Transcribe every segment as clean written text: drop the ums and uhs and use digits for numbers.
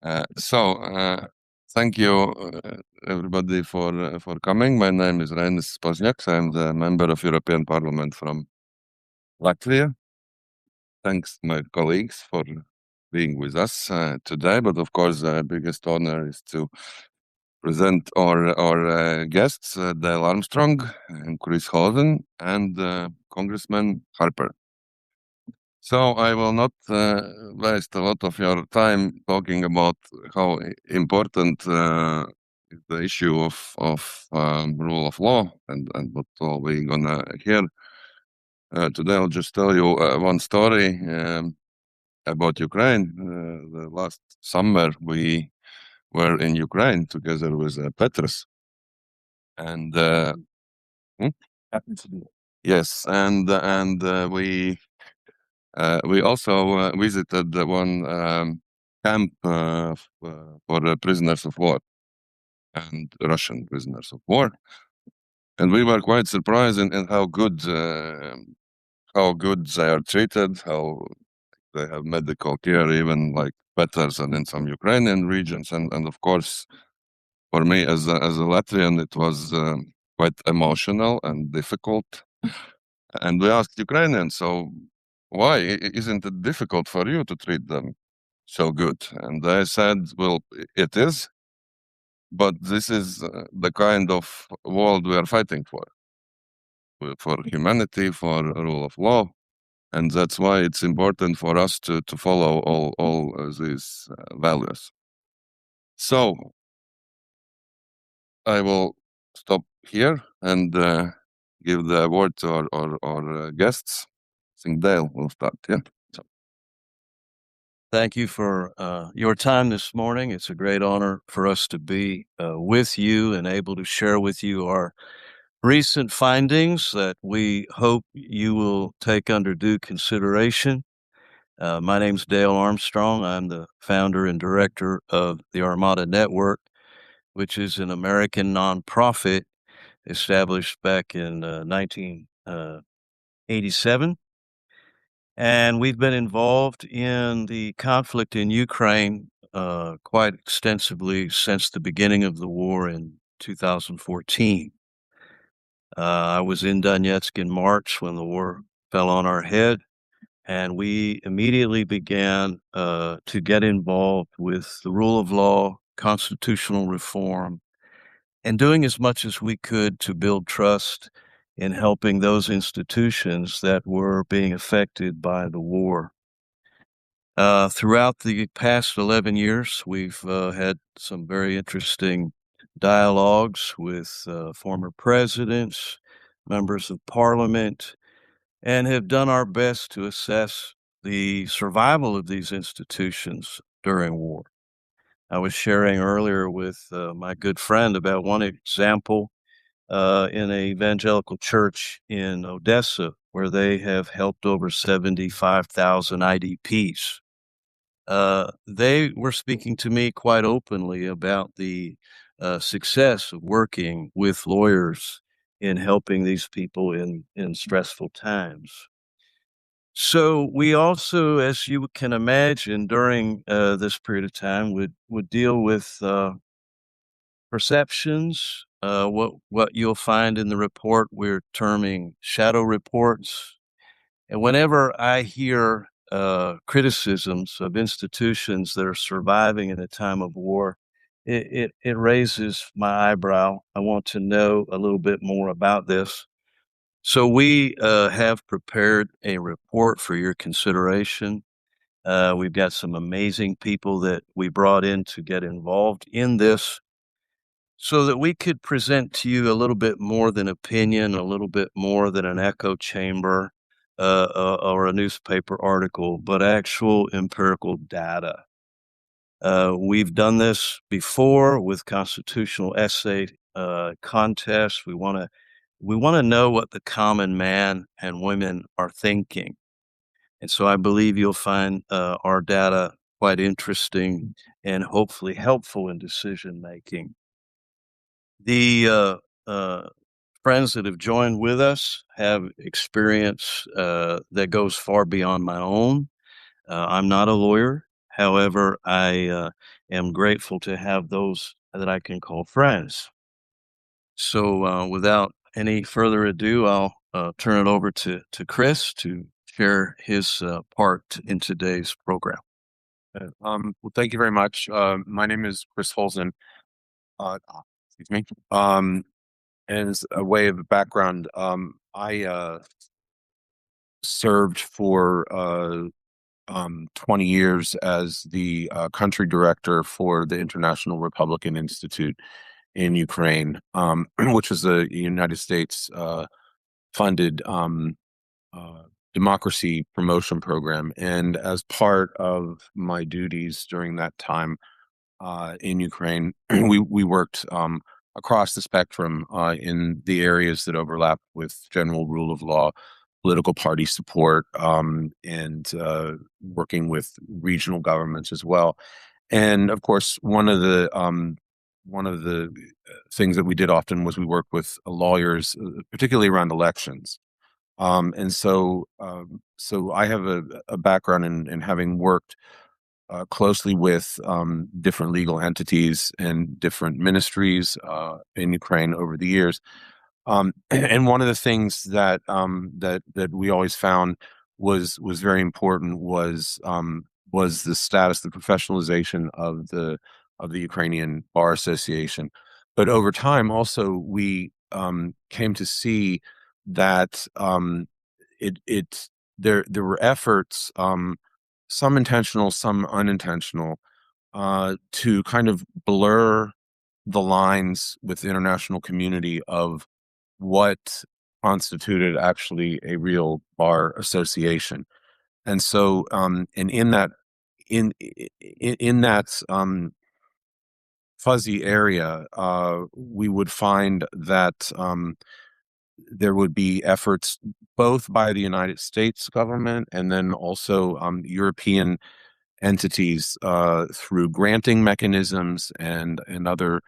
Thank you, everybody, for coming. My name is Reinis Pozniaks. I'm the member of European Parliament from Latvia. Thanks, my colleagues, for being with us today. But of course, the biggest honor is to present our guests, Dale Armstrong and Chris Hosen, and Congressman Harper. So I will not waste a lot of your time talking about how important is the issue of rule of law and what all we're gonna hear today. I'll just tell you one story about Ukraine. The last summer we were in Ukraine together with Petrus, and hmm? Yes, and we also visited the one camp for prisoners of war and Russian prisoners of war, and we were quite surprised in how good they are treated, how they have medical care, even like better than in some Ukrainian regions, and of course, for me as a Latvian, it was quite emotional and difficult. And we asked Ukrainians, so why isn't it difficult for you to treat them so good? And they said, well, it is, but this is the kind of world we are fighting for humanity, for rule of law. And that's why it's important for us to follow all these values. So I will stop here and give the word to our guests. I think Dale will start. Yeah. So. Thank you for your time this morning. It's a great honor for us to be with you and able to share with you our recent findings that we hope you will take under due consideration. My name's Dale Armstrong. I'm the founder and director of the Armada Network, which is an American nonprofit established back in 1987. And we've been involved in the conflict in Ukraine quite extensively since the beginning of the war in 2014. I was in Donetsk in March when the war fell on our head, and we immediately began to get involved with the rule of law, constitutional reform, and doing as much as we could to build trust in helping those institutions that were being affected by the war. Throughout the past 11 years, we've had some very interesting dialogues with former presidents, members of parliament, and have done our best to assess the survival of these institutions during war. I was sharing earlier with my good friend about one example in an evangelical church in Odessa, where they have helped over 75,000 IDPs. They were speaking to me quite openly about the success of working with lawyers in helping these people in stressful times. So we also, as you can imagine, during this period of time, would deal with perceptions. What you'll find in the report we're terming shadow reports. And whenever I hear criticisms of institutions that are surviving in a time of war, it raises my eyebrow. I want to know a little bit more about this. So we have prepared a report for your consideration. We've got some amazing people that we brought in to get involved in this so that we could present to you a little bit more than opinion, a little bit more than an echo chamber or a newspaper article, but actual empirical data. We've done this before with constitutional essay contests. We want to know what the common man and women are thinking. And so I believe you'll find our data quite interesting and hopefully helpful in decision making. The friends that have joined with us have experience that goes far beyond my own. I'm not a lawyer. However, I am grateful to have those that I can call friends. So, without any further ado, I'll turn it over to Chris to share his part in today's program. Well, thank you very much. My name is Chris Holzen. Excuse me. As a way of background, I served for 20 years as the country director for the International Republican Institute in Ukraine, which was a United States funded democracy promotion program. And as part of my duties during that time in Ukraine, we worked across the spectrum in the areas that overlap with general rule of law, political party support, and working with regional governments as well. And of course, one of the things that we did often was we worked with lawyers, particularly around elections. So I have a background in having worked closely with different legal entities and different ministries in Ukraine over the years. And one of the things that we always found was very important was the status, the professionalization of the Ukrainian Bar Association. But over time, also we came to see that there were efforts, some intentional, some unintentional, to kind of blur the lines with the international community of what constituted actually a real bar association. And so, and in that, in that fuzzy area, we would find that there would be efforts both by the United States government and then also European entities through granting mechanisms and other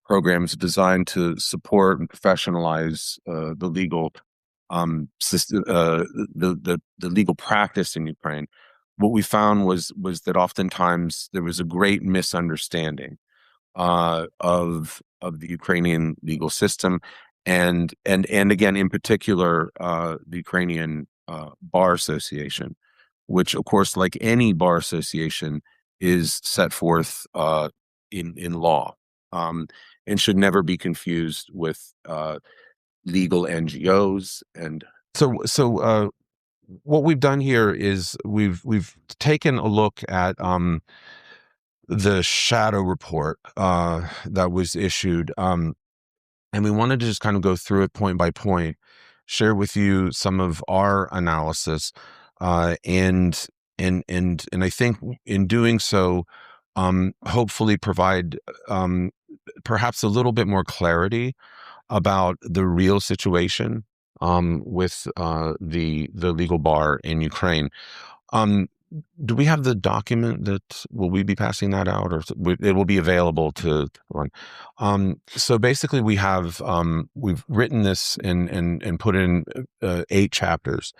programs designed to support and professionalize the legal system, the legal practice in Ukraine. What we found was that oftentimes there was a great misunderstanding of the Ukrainian legal system, and again, in particular, the Ukrainian Bar Association, which, of course, like any bar association, is set forth in law, and should never be confused with legal NGOs. And so what we've done here is we've taken a look at the shadow report that was issued, and we wanted to just kind of go through it point by point, share with you some of our analysis, and I think in doing so, hopefully provide perhaps a little bit more clarity about the real situation with the legal bar in Ukraine. Do we have the document that will we be passing that out, or it will be available to everyone? So basically, we've written this and put in 8 chapters,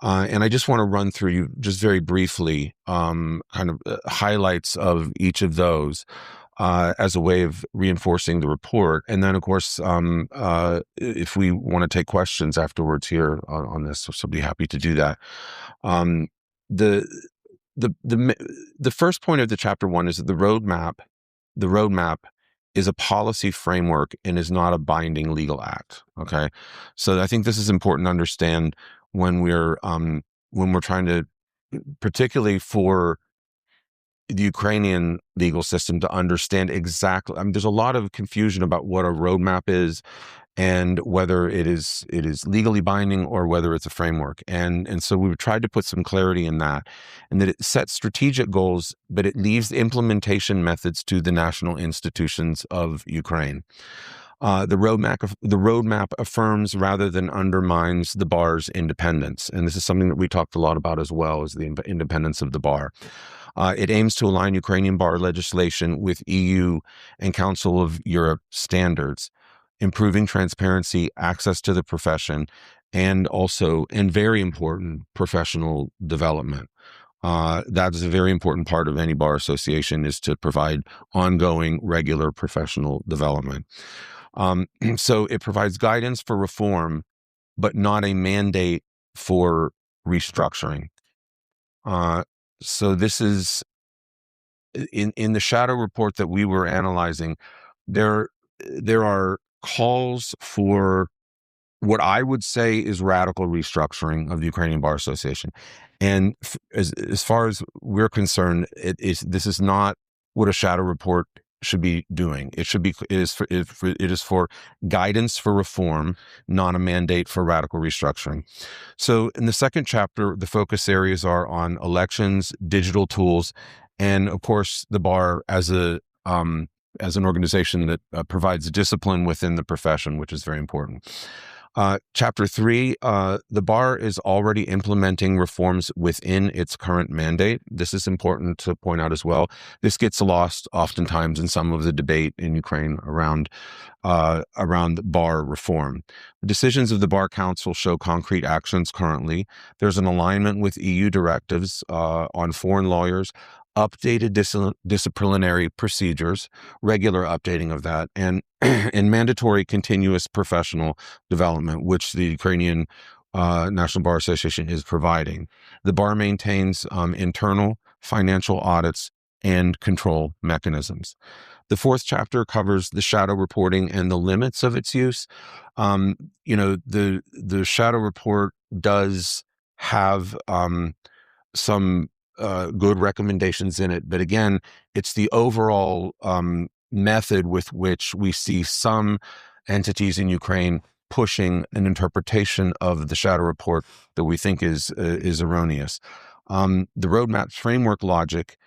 and I just want to run through you just very briefly, kind of highlights of each of those. As a way of reinforcing the report. And then, of course, if we want to take questions afterwards here on this, so be happy to do that. The first point of the chapter 1 is that the roadmap is a policy framework and is not a binding legal act. Okay, so I think this is important to understand when we're trying to, particularly for the Ukrainian legal system, to understand exactly. I mean, there's a lot of confusion about what a roadmap is and whether it is legally binding or whether it's a framework. And so we've tried to put some clarity in that, and that it sets strategic goals, but it leaves the implementation methods to the national institutions of Ukraine. The roadmap affirms rather than undermines the bar's independence. And this is something that we talked a lot about as well, as the independence of the bar. It aims to align Ukrainian bar legislation with EU and Council of Europe standards, improving transparency, access to the profession, and also, and very important, professional development. That is a very important part of any bar association, is to provide ongoing, regular professional development. So it provides guidance for reform, but not a mandate for restructuring. So this is in the shadow report that we were analyzing. There are calls for what I would say is radical restructuring of the Ukrainian Bar Association, and as far as we're concerned, this is not what a shadow report should be doing. It is for guidance for reform, not a mandate for radical restructuring. So in the second chapter, the focus areas are on elections, digital tools, and of course the bar as an organization that provides discipline within the profession, which is very important. Chapter 3, the bar is already implementing reforms within its current mandate. This is important to point out as well. This gets lost oftentimes in some of the debate in Ukraine around bar reform. The decisions of the Bar Council show concrete actions currently. There's an alignment with EU directives on foreign lawyers, updated disciplinary procedures, regular updating of that, and mandatory continuous professional development, which the Ukrainian National Bar Association is providing. The bar maintains internal financial audits and control mechanisms. The fourth chapter covers the shadow reporting and the limits of its use. The shadow report does have some good recommendations in it, but again, it's the overall method with which we see some entities in Ukraine pushing an interpretation of the shadow report that we think is erroneous. The roadmap framework logic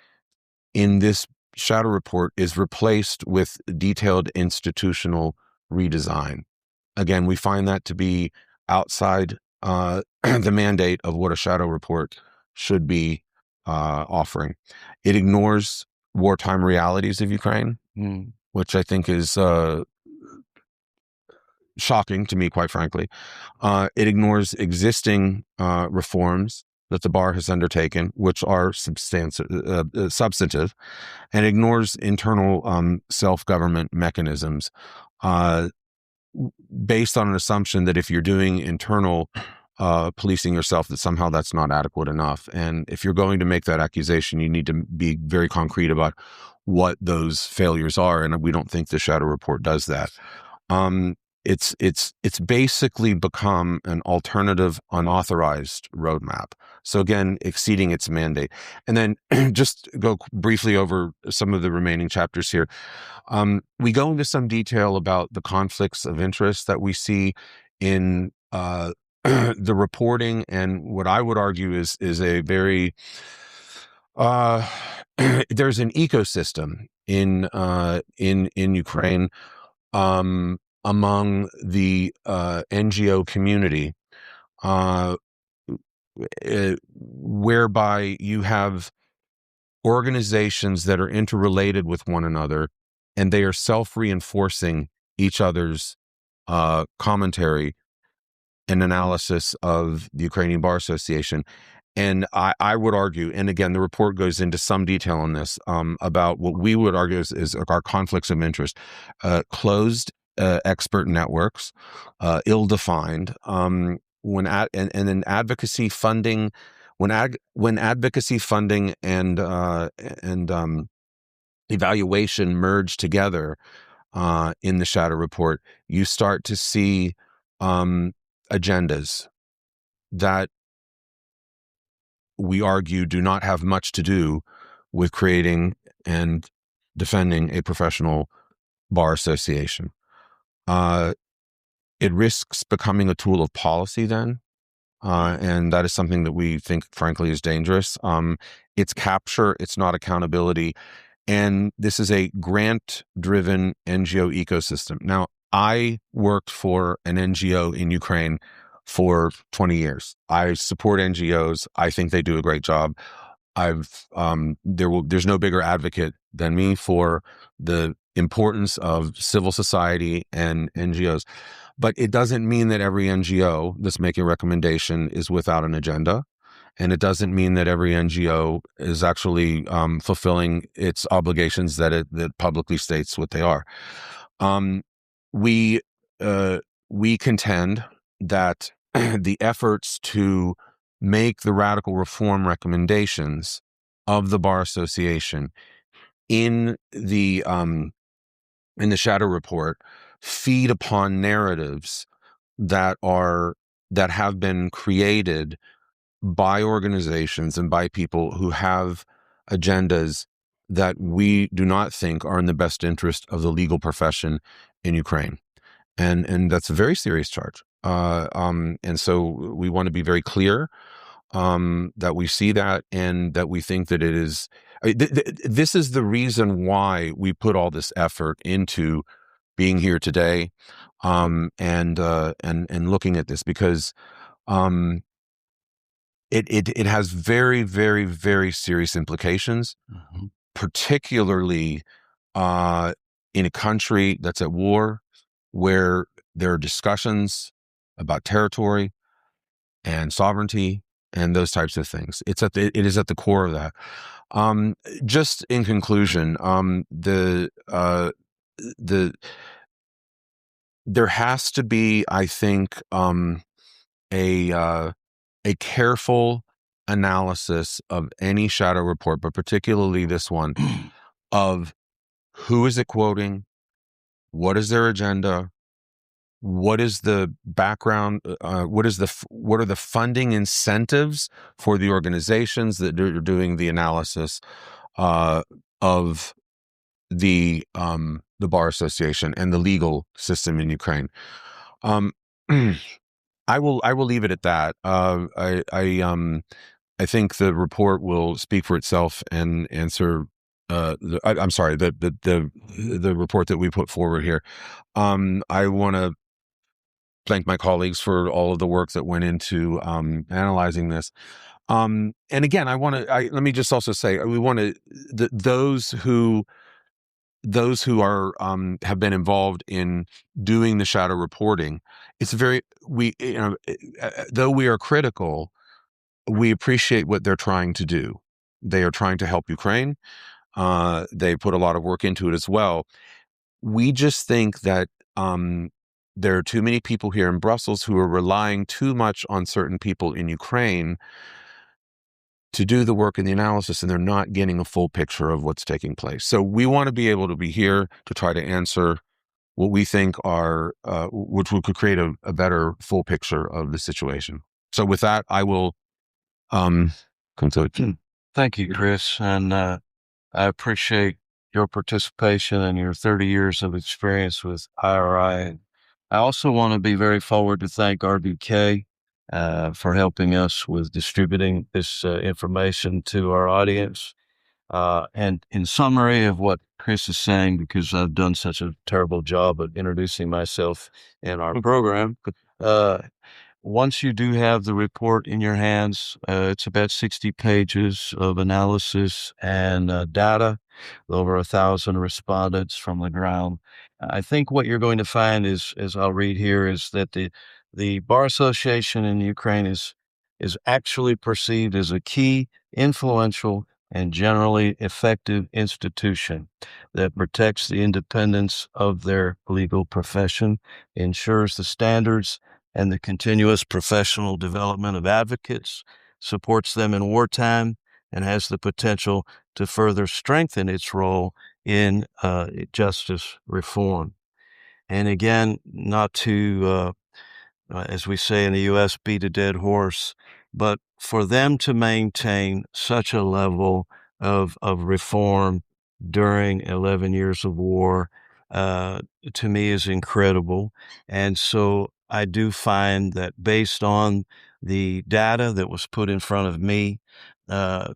in this shadow report is replaced with detailed institutional redesign. Again, we find that to be outside the mandate of what a shadow report should be offering. It ignores wartime realities of Ukraine, which I think is shocking to me, quite frankly. It ignores existing reforms that the bar has undertaken, which are substantive, and ignores internal self-government mechanisms based on an assumption that if you're doing internal policing yourself, that somehow that's not adequate enough. And if you're going to make that accusation, you need to be very concrete about what those failures are. And we don't think the shadow report does that. It's basically become an alternative, unauthorized roadmap. So again, exceeding its mandate. And then just go briefly over some of the remaining chapters here. We go into some detail about the conflicts of interest that we see in the reporting, and what I would argue is a very there's an ecosystem in Ukraine among the NGO community whereby you have organizations that are interrelated with one another, and they are self-reinforcing each other's commentary and analysis of the Ukrainian Bar Association. And I would argue, and again, the report goes into some detail on this, about what we would argue is our conflicts of interest, closed expert networks, ill-defined, and then advocacy funding, when advocacy funding and evaluation merge together in the shadow report, you start to see agendas that we argue do not have much to do with creating and defending a professional bar association. It risks becoming a tool of policy then, and that is something that we think, frankly, is dangerous. It's capture, it's not accountability, and this is a grant-driven NGO ecosystem. Now, I worked for an NGO in Ukraine for 20 years. I support NGOs. I think they do a great job. There's no bigger advocate than me for the importance of civil society and NGOs. But it doesn't mean that every NGO that's making a recommendation is without an agenda. And it doesn't mean that every NGO is actually fulfilling its obligations that publicly states what they are. We contend that the efforts to make the radical reform recommendations of the Bar Association in the shadow report feed upon narratives that have been created by organizations and by people who have agendas that we do not think are in the best interest of the legal profession in Ukraine. And that's a very serious charge. And so we want to be very clear that we see that, and that we think that it is, this is the reason why we put all this effort into being here today, and looking at this, because it has very, very, very serious implications, particularly in a country that's at war, where there are discussions about territory and sovereignty and those types of things. It is at the core of that. Just in conclusion, there has to be, I think, a careful analysis of any shadow report, but particularly this one, of who is it quoting, what is their agenda, what is the background, what are the funding incentives for the organizations that are doing the analysis of the Bar Association and the legal system in Ukraine. I will leave it at that. I think the report will speak for itself and answer. I'm sorry, the report that we put forward here. I want to thank my colleagues for all of the work that went into analyzing this. And again, let me just also say, we want to, those who are have been involved in doing the shadow reporting, though we are critical, we appreciate what they're trying to do. They are trying to help Ukraine. They put a lot of work into it as well. We just think that there are too many people here in Brussels who are relying too much on certain people in Ukraine to do the work and the analysis, and they're not getting a full picture of what's taking place. So we want to be able to be here to try to answer what we think are, which could create a better full picture of the situation. So with that, I will conclude. Thank you, Chris. And I appreciate your participation and your 30 years of experience with IRI. I also want to be very forward to thank RBK for helping us with distributing this information to our audience. And in summary of what Chris is saying, because I've done such a terrible job of introducing myself in our program, once you do have the report in your hands, it's about 60 pages of analysis and data, over 1,000 respondents from the ground. I think what you're going to find is, as I'll read here, is that the Bar Association in Ukraine is actually perceived as a key, influential, and generally effective institution that protects the independence of their legal profession, ensures the standards and the continuous professional development of advocates, supports them in wartime, and has the potential to further strengthen its role in justice reform. And again, not to, as we say in the U.S., beat a dead horse, but for them to maintain such a level of reform during 11 years of war, to me is incredible. And so I do find that based on the data that was put in front of me,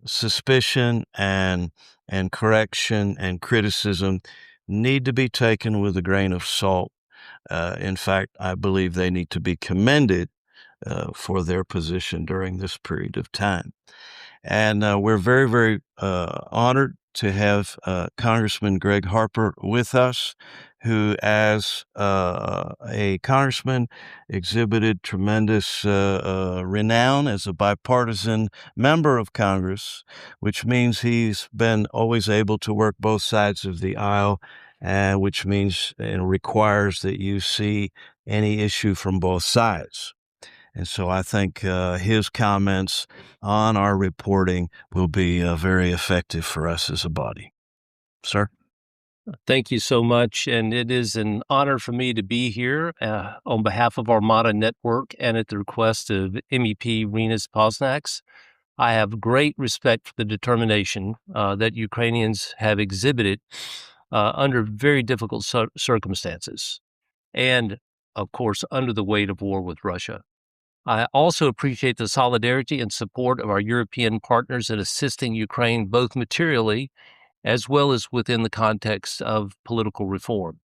suspicion and correction and criticism need to be taken with a grain of salt. In fact, I believe they need to be commended for their position during this period of time. And we're very, very honored to have Congressman Greg Harper with us, who, as a congressman, exhibited tremendous renown as a bipartisan member of Congress, which means he's been always able to work both sides of the aisle, and which means and requires that you see any issue from both sides. And so I think his comments on our reporting will be very effective for us as a body. Sir? Thank you so much. And it is an honor for me to be here on behalf of Armada Network and at the request of MEP Rinas Posnaks. I have great respect for the determination that Ukrainians have exhibited under very difficult circumstances and, of course, under the weight of war with Russia. I also appreciate the solidarity and support of our European partners in assisting Ukraine both materially as well as within the context of political reform.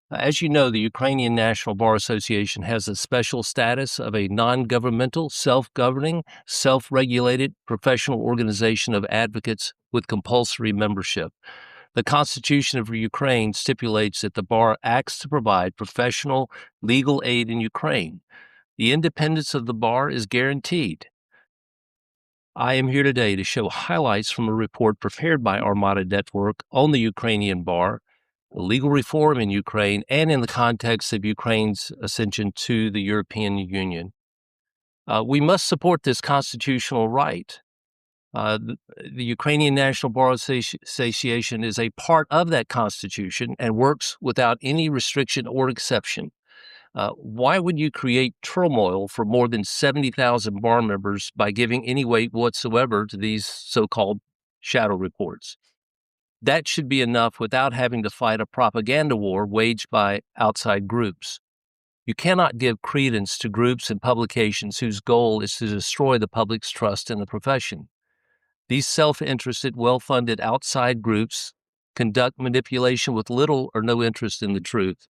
As you know, the Ukrainian National Bar Association has a special status of a non-governmental, self-governing, self-regulated professional organization of advocates with compulsory membership. The Constitution of Ukraine stipulates that the bar acts to provide professional legal aid in Ukraine. The independence of the bar is guaranteed. I am here today to show highlights from a report prepared by Armada Network on the Ukrainian bar, legal reform in Ukraine, and in the context of Ukraine's ascension to the European Union. We must support this constitutional right. The Ukrainian National Bar Association is a part of that constitution and works without any restriction or exception. Why would you create turmoil for more than 70,000 bar members by giving any weight whatsoever to these so-called shadow reports? That should be enough without having to fight a propaganda war waged by outside groups. You cannot give credence to groups and publications whose goal is to destroy the public's trust in the profession. These self-interested, well-funded outside groups conduct manipulation with little or no interest in the truth.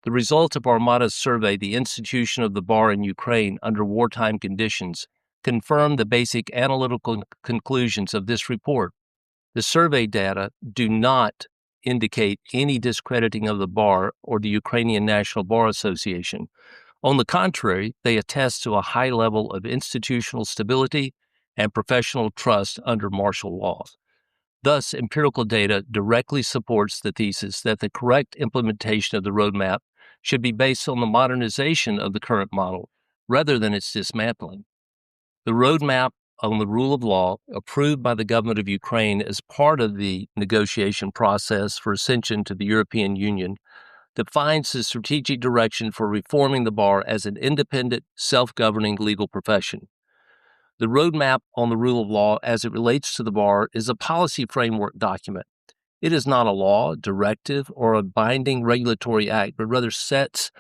The result of Armada's survey, The Institution of the Bar in Ukraine Under Wartime Conditions, confirmed the basic analytical conclusions of this report. The survey data do not indicate any discrediting of the bar or the Ukrainian National Bar Association. On the contrary, they attest to a high level of institutional stability and professional trust under martial law. Thus, empirical data directly supports the thesis that the correct implementation of the roadmap should be based on the modernization of the current model rather than its dismantling. The roadmap on the rule of law, approved by the government of Ukraine as part of the negotiation process for ascension to the European Union, defines the strategic direction for reforming the bar as an independent, self-governing legal profession. The roadmap on the rule of law as it relates to the bar is a policy framework document. It is not a law, directive, or a binding regulatory act, but rather sets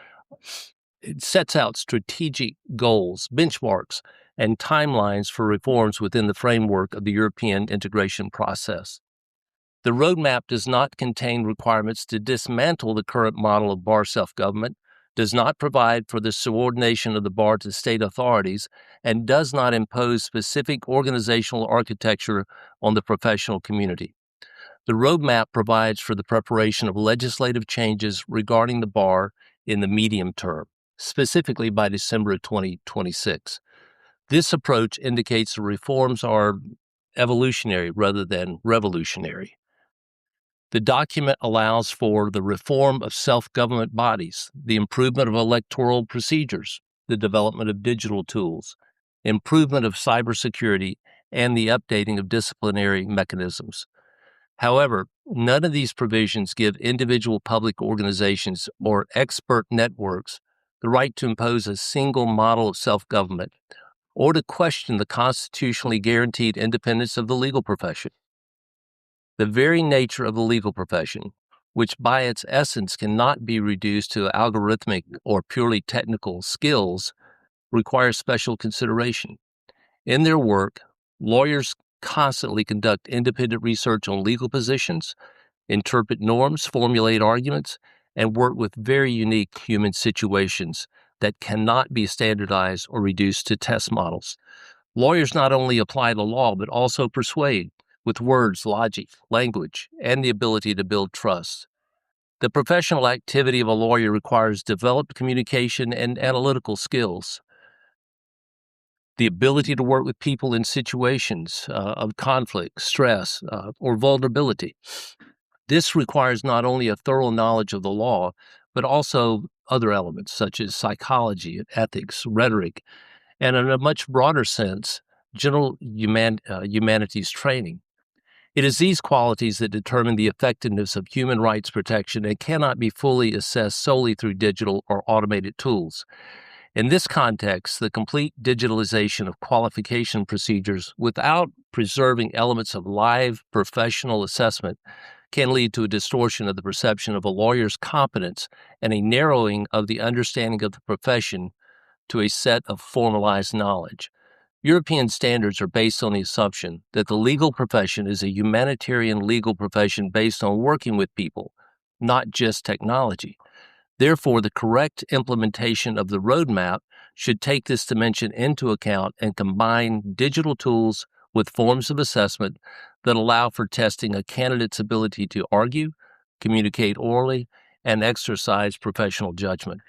out strategic goals, benchmarks, and timelines for reforms within the framework of the European integration process. The roadmap does not contain requirements to dismantle the current model of bar self-government, does not provide for the subordination of the bar to state authorities, and does not impose specific organizational architecture on the professional community. The roadmap provides for the preparation of legislative changes regarding the bar in the medium term, specifically by December of 2026. This approach indicates the reforms are evolutionary rather than revolutionary. The document allows for the reform of self-government bodies, the improvement of electoral procedures, the development of digital tools, improvement of cybersecurity, and the updating of disciplinary mechanisms. However, none of these provisions give individual public organizations or expert networks the right to impose a single model of self-government or to question the constitutionally guaranteed independence of the legal profession. The very nature of the legal profession, which by its essence cannot be reduced to algorithmic or purely technical skills, requires special consideration. In their work, lawyers constantly conduct independent research on legal positions, interpret norms, formulate arguments, and work with very unique human situations that cannot be standardized or reduced to test models. Lawyers not only apply the law, but also persuade, with words, logic, language, and the ability to build trust. The professional activity of a lawyer requires developed communication and analytical skills, the ability to work with people in situations of conflict, stress, or vulnerability. This requires not only a thorough knowledge of the law, but also other elements such as psychology, ethics, rhetoric, and in a much broader sense, general humanities training. It is these qualities that determine the effectiveness of human rights protection and cannot be fully assessed solely through digital or automated tools. In this context, the complete digitalization of qualification procedures without preserving elements of live professional assessment can lead to a distortion of the perception of a lawyer's competence and a narrowing of the understanding of the profession to a set of formalized knowledge. European standards are based on the assumption that the legal profession is a humanitarian legal profession based on working with people, not just technology. Therefore, the correct implementation of the roadmap should take this dimension into account and combine digital tools with forms of assessment that allow for testing a candidate's ability to argue, communicate orally, and exercise professional judgment.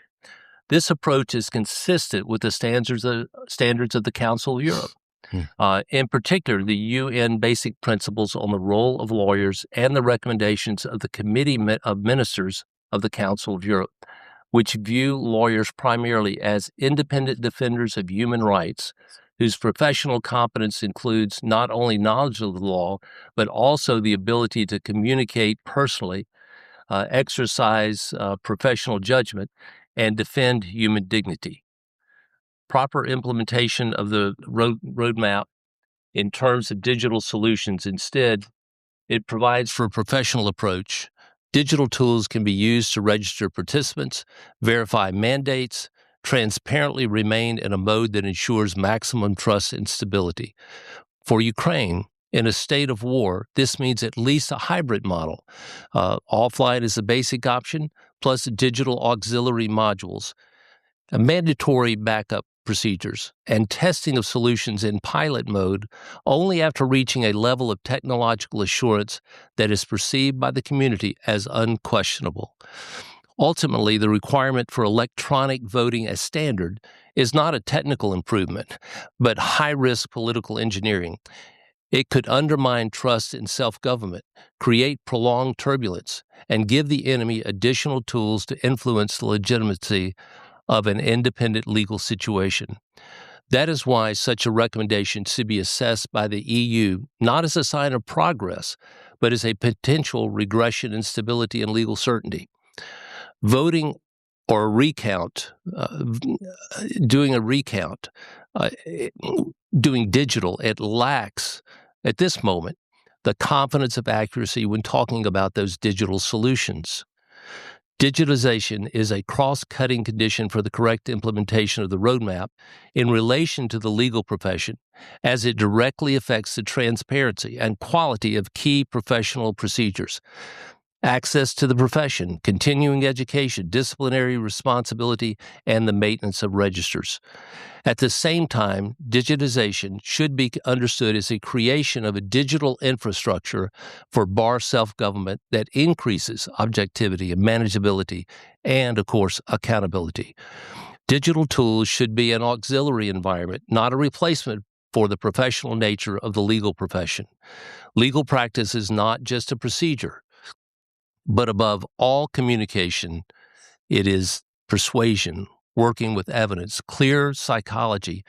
This approach is consistent with the standards of the Council of Europe, in particular the UN Basic Principles on the Role of Lawyers and the recommendations of the Committee of Ministers of the Council of Europe, which view lawyers primarily as independent defenders of human rights, whose professional competence includes not only knowledge of the law, but also the ability to communicate personally, exercise professional judgment, and defend human dignity. Proper implementation of the roadmap in terms of digital solutions, instead, it provides for a professional approach. Digital tools can be used to register participants, verify mandates, transparently remain in a mode that ensures maximum trust and stability. For Ukraine, in a state of war, this means at least a hybrid model. Offline is a basic option, plus digital auxiliary modules, mandatory backup procedures, and testing of solutions in pilot mode only after reaching a level of technological assurance that is perceived by the community as unquestionable. Ultimately, the requirement for electronic voting as standard is not a technical improvement, but high-risk political engineering. It could undermine trust in self-government, create prolonged turbulence, and give the enemy additional tools to influence the legitimacy of an independent legal situation. That is why such a recommendation should be assessed by the EU not as a sign of progress, but as a potential regression in stability and legal certainty. Voting or a recount, doing digital, it lacks, at this moment, the confidence of accuracy when talking about those digital solutions. Digitalization is a cross-cutting condition for the correct implementation of the roadmap in relation to the legal profession, as it directly affects the transparency and quality of key professional procedures. Access to the profession, continuing education, disciplinary responsibility, and the maintenance of registers. At the same time, digitization should be understood as a creation of a digital infrastructure for bar self-government that increases objectivity and manageability and, of course, accountability. Digital tools should be an auxiliary environment, not a replacement for the professional nature of the legal profession. Legal practice is not just a procedure, but above all communication, it is persuasion, working with evidence, clear psychology,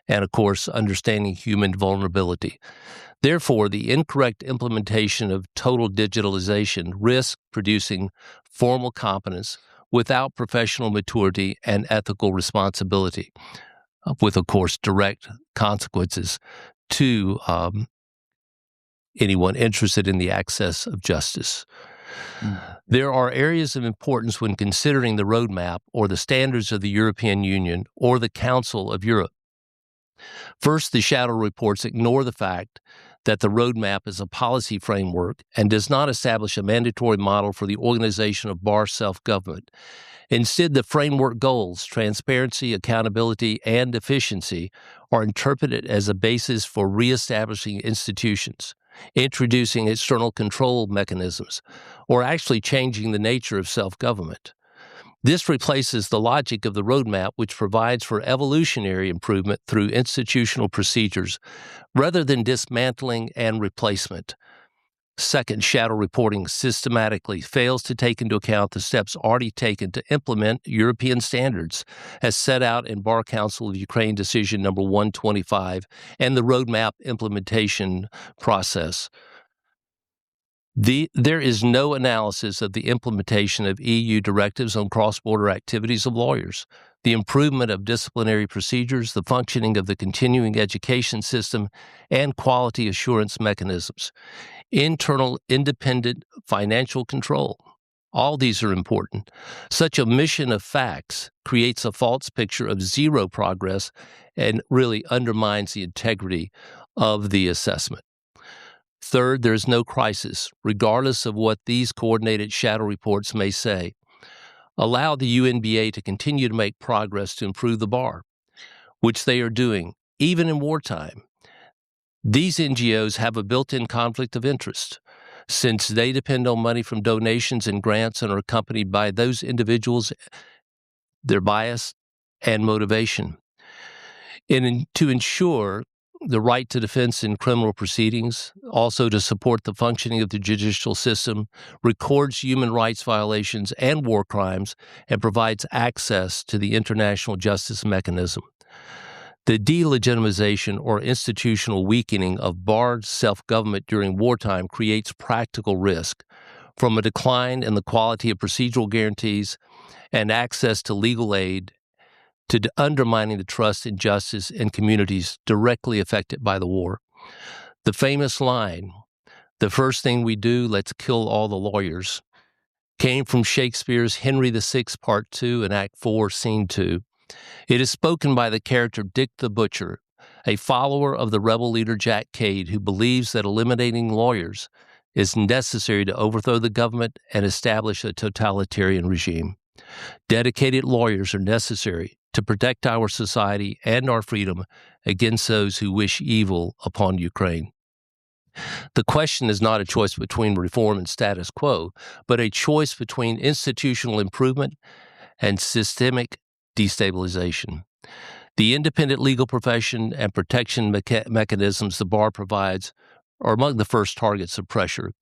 and, of course, understanding human vulnerability. Therefore, the incorrect implementation of total digitalization risks producing formal competence without professional maturity and ethical responsibility, with, of course, direct consequences to anyone interested in the access of justice. There are areas of importance when considering the roadmap or the standards of the European Union or the Council of Europe. First, the shadow reports ignore the fact that the roadmap is a policy framework and does not establish a mandatory model for the organization of bar self-government. Instead, the framework goals, transparency, accountability, and efficiency, are interpreted as a basis for reestablishing institutions. introducing external control mechanisms, or actually changing the nature of self-government. This replaces the logic of the roadmap, which provides for evolutionary improvement through institutional procedures rather than dismantling and replacement. Second, shadow reporting systematically fails to take into account the steps already taken to implement European standards, as set out in Bar Council of Ukraine Decision number 125 and the roadmap implementation process. There is no analysis of the implementation of EU directives on cross-border activities of lawyers, the improvement of disciplinary procedures, the functioning of the continuing education system, and quality assurance mechanisms, internal independent financial control. All these are important. Such omission of facts creates a false picture of zero progress and really undermines the integrity of the assessment. Third, there is no crisis, regardless of what these coordinated shadow reports may say. Allow the UNBA to continue to make progress to improve the bar, which they are doing, even in wartime. These NGOs have a built-in conflict of interest, since they depend on money from donations and grants and are accompanied by those individuals, their bias and motivation. And to ensure the right to defense in criminal proceedings, also to support the functioning of the judicial system, records human rights violations and war crimes, and provides access to the international justice mechanism. The delegitimization or institutional weakening of barred self-government during wartime creates practical risk, from a decline in the quality of procedural guarantees and access to legal aid to undermining the trust in justice in communities directly affected by the war. The famous line, "The first thing we do, let's kill all the lawyers," came from Shakespeare's Henry VI, Part 2 and Act 4, Scene 2. It is spoken by the character Dick the Butcher, a follower of the rebel leader Jack Cade, who believes that eliminating lawyers is necessary to overthrow the government and establish a totalitarian regime. Dedicated lawyers are necessary to protect our society and our freedom against those who wish evil upon Ukraine. The question is not a choice between reform and status quo, but a choice between institutional improvement and systemic destabilization. The independent legal profession and protection mechanisms the bar provides are among the first targets of pressure.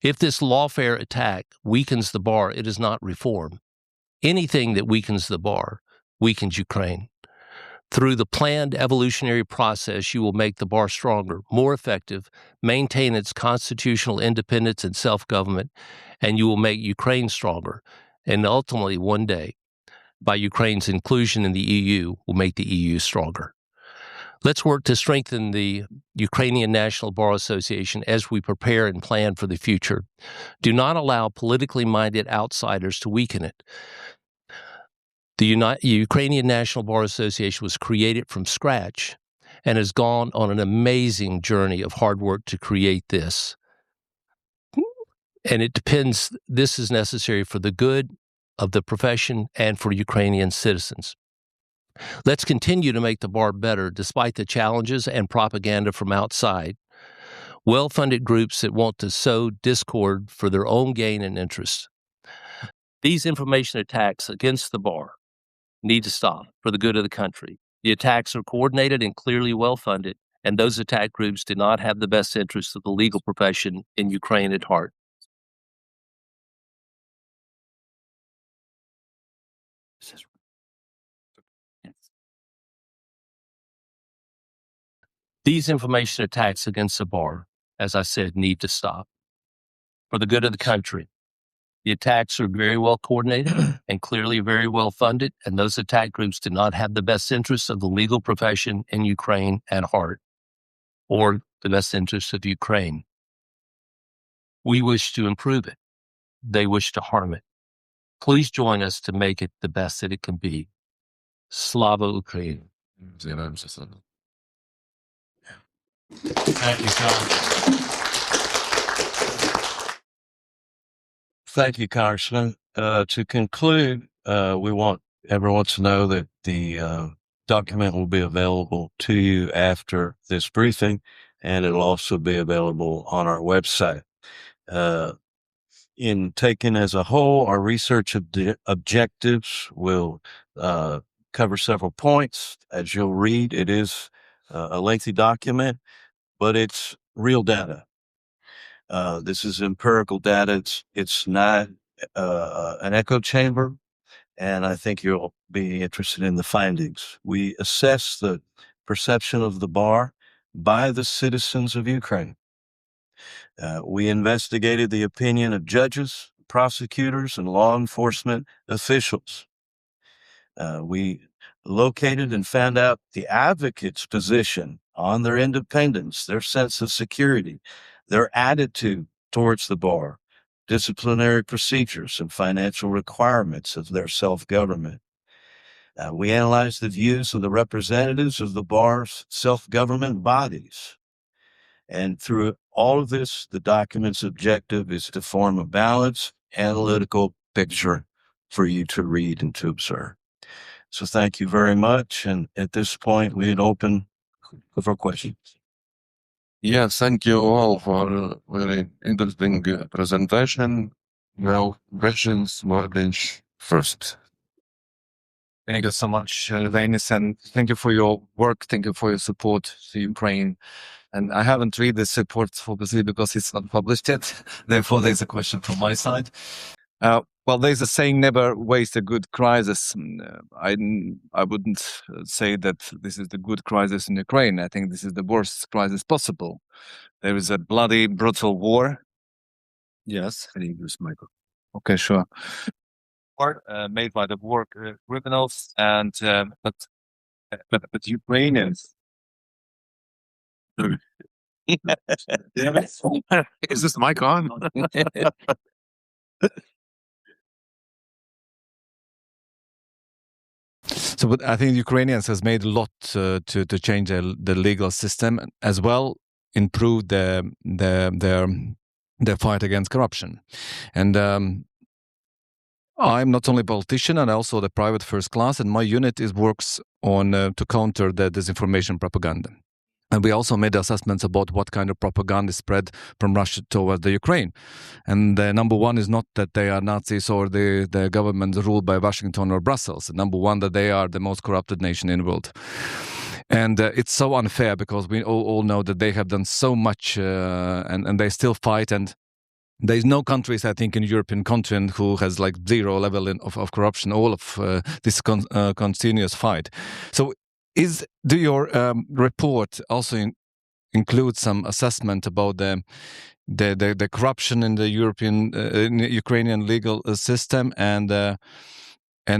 If this lawfare attack weakens the bar, it is not reform. Anything that weakens the bar weakens Ukraine. Through the planned evolutionary process, you will make the bar stronger, more effective, maintain its constitutional independence and self-government, and you will make Ukraine stronger. And ultimately, one day, by Ukraine's inclusion in the EU, will make the EU stronger. Let's work to strengthen the Ukrainian National Bar Association as we prepare and plan for the future. Do not allow politically minded outsiders to weaken it. The Ukrainian National Bar Association was created from scratch and has gone on an amazing journey of hard work to create this. And this is necessary for the good of the profession and for Ukrainian citizens. Let's continue to make the bar better despite the challenges and propaganda from outside. Well-funded groups that want to sow discord for their own gain and interest. These information attacks against the bar need to stop for the good of the country. The attacks are coordinated and clearly well-funded, and those attack groups do not have the best interests of the legal profession in Ukraine at heart. These information attacks against the bar, as I said, need to stop for the good of the country. The attacks are very well coordinated and clearly very well funded, and those attack groups do not have the best interests of the legal profession in Ukraine at heart, or the best interests of Ukraine. We wish to improve it. They wish to harm it. Please join us to make it the best that it can be. Slava Ukraine. Thank you, Thank you, Congressman. To conclude, we want everyone to know that the document will be available to you after this briefing. and it'll also be available on our website. In taken as a whole, our research objectives will cover several points. As you'll read, it is a lengthy document, but it's real data. This is empirical data. It's not an echo chamber, and I think you'll be interested in the findings. We assess the perception of the bar by the citizens of Ukraine. We investigated the opinion of judges, prosecutors, and law enforcement officials. We located and found out the advocate's position on their independence, their sense of security, their attitude towards the bar, disciplinary procedures, and financial requirements of their self-government. We analyzed the views of the representatives of the bar's self-government bodies. And through all of this, the document's objective is to form a balanced, analytical picture for you to read and to observe. So thank you very much. And at this point, we'd open for questions. Yes, thank you all for a very interesting presentation. Now, questions, Mordich first. Thank you so much, Denis, and thank you for your work. Thank you for your support to Ukraine. And I haven't read this report, obviously, because it's not published yet. Therefore, there's a question from my side. Well, there's a saying, never waste a good crisis. I wouldn't say that this is the good crisis in Ukraine. I think this is the worst crisis possible. There is a bloody, brutal war. Yes. I need this microphone. Okay, sure. War made by the war criminals, and but Ukrainians. Is this mic on? So, but I think Ukrainians has made a lot to change the legal system, as well improve their fight against corruption. And I'm not only a politician, and also the private first class, and my unit works on to counter the disinformation propaganda. And we also made assessments about what kind of propaganda is spread from Russia towards the Ukraine. And number one is not that they are Nazis or the government ruled by Washington or Brussels. Number one, that they are the most corrupted nation in the world. And it's so unfair, because we all know that they have done so much and they still fight. And there's no countries, I think, in European continent who has like zero level of corruption, all of this continuous fight. So do your report also include some assessment about the corruption in the in the Ukrainian legal system, and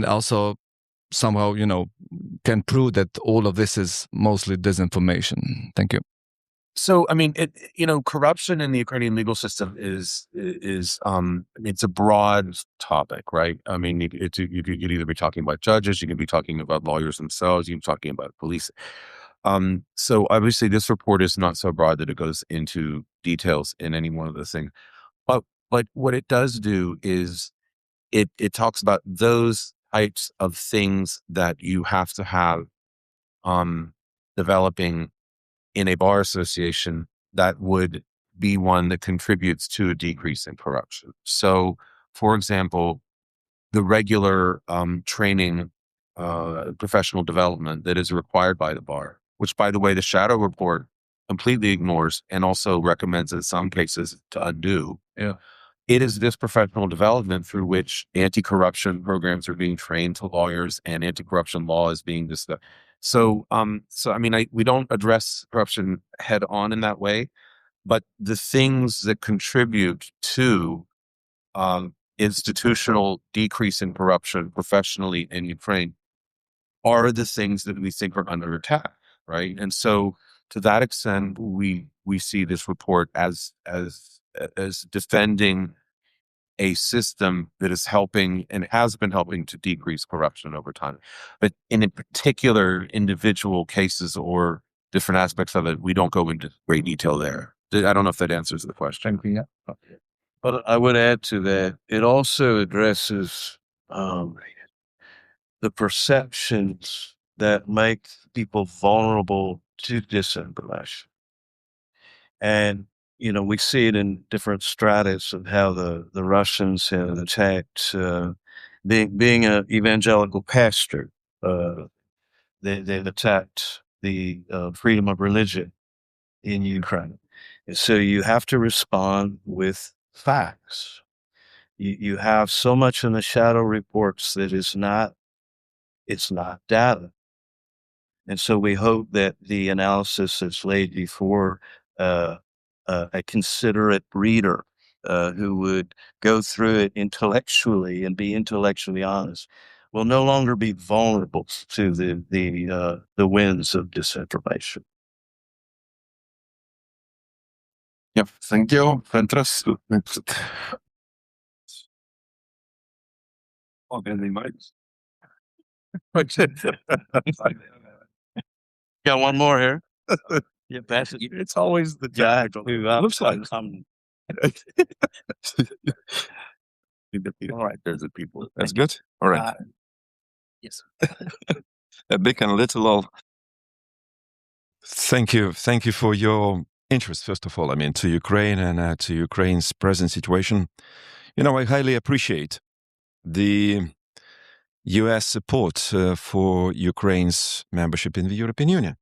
also somehow, can prove that all of this is mostly disinformation? Thank you. So, I mean, corruption in the Ukrainian legal system is it's a broad topic, right? I mean, you could either be talking about judges, you can be talking about lawyers themselves, you can be talking about police. So obviously this report is not so broad that it goes into details in any one of those things. But what it does do is it talks about those types of things that you have to have developing in a bar association that would be one that contributes to a decrease in corruption. So, for example, the regular training, professional development that is required by the bar, which, by the way, the shadow report completely ignores and also recommends in some cases to undo. Yeah. It is this professional development through which anti-corruption programs are being trained to lawyers and anti-corruption law is being discussed. So, I mean, we don't address corruption head on in that way, but the things that contribute to institutional decrease in corruption professionally in Ukraine are the things that we think are under attack, right? And so, to that extent, we see this report as defending a system that is helping and has been helping to decrease corruption over time. But in particular individual cases or different aspects of it, we don't go into great detail there. I don't know if that answers the question. Yeah. But I would add to that, it also addresses the perceptions that make people vulnerable to disinformation. And, we see it in different stratas of how the Russians have attacked, being an evangelical pastor, they've attacked the freedom of religion in Ukraine. And so you have to respond with facts. You have so much in the shadow reports that it's not data. And so we hope that the analysis that's laid before a considerate reader who would go through it intellectually and be intellectually honest will no longer be vulnerable to the winds of disinformation. Yeah, thank you. Fantastic. Any mics? Got one more here. Yeah, pass it. It's always the Yeah, looks like all right, there's the people. That's good. All right. yes. A big and little. Thank you for your interest, first of all, to Ukraine and to Ukraine's present situation. I highly appreciate the US support for Ukraine's membership in the European Union.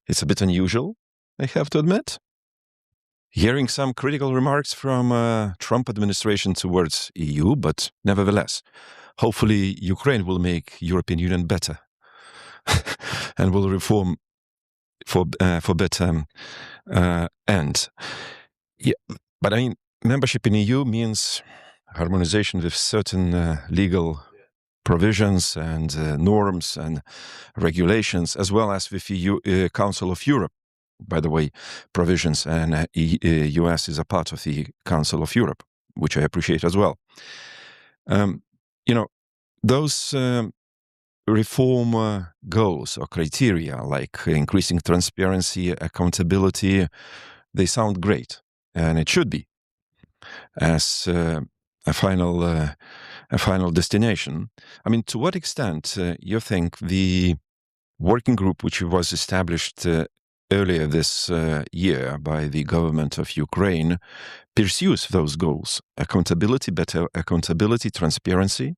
It's a bit unusual, I have to admit. Hearing some critical remarks from Trump administration towards EU, but nevertheless, hopefully Ukraine will make European Union better and will reform for better end. Yeah, but membership in EU means harmonization with certain legal provisions and norms and regulations, as well as with the Council of Europe, by the way, provisions, and US is a part of the Council of Europe, which I appreciate as well. Those reform goals or criteria, like increasing transparency, accountability, they sound great, and it should be as a final destination. To what extent you think the working group, which was established earlier this year by the government of Ukraine, pursues those goals? Accountability, better accountability, transparency.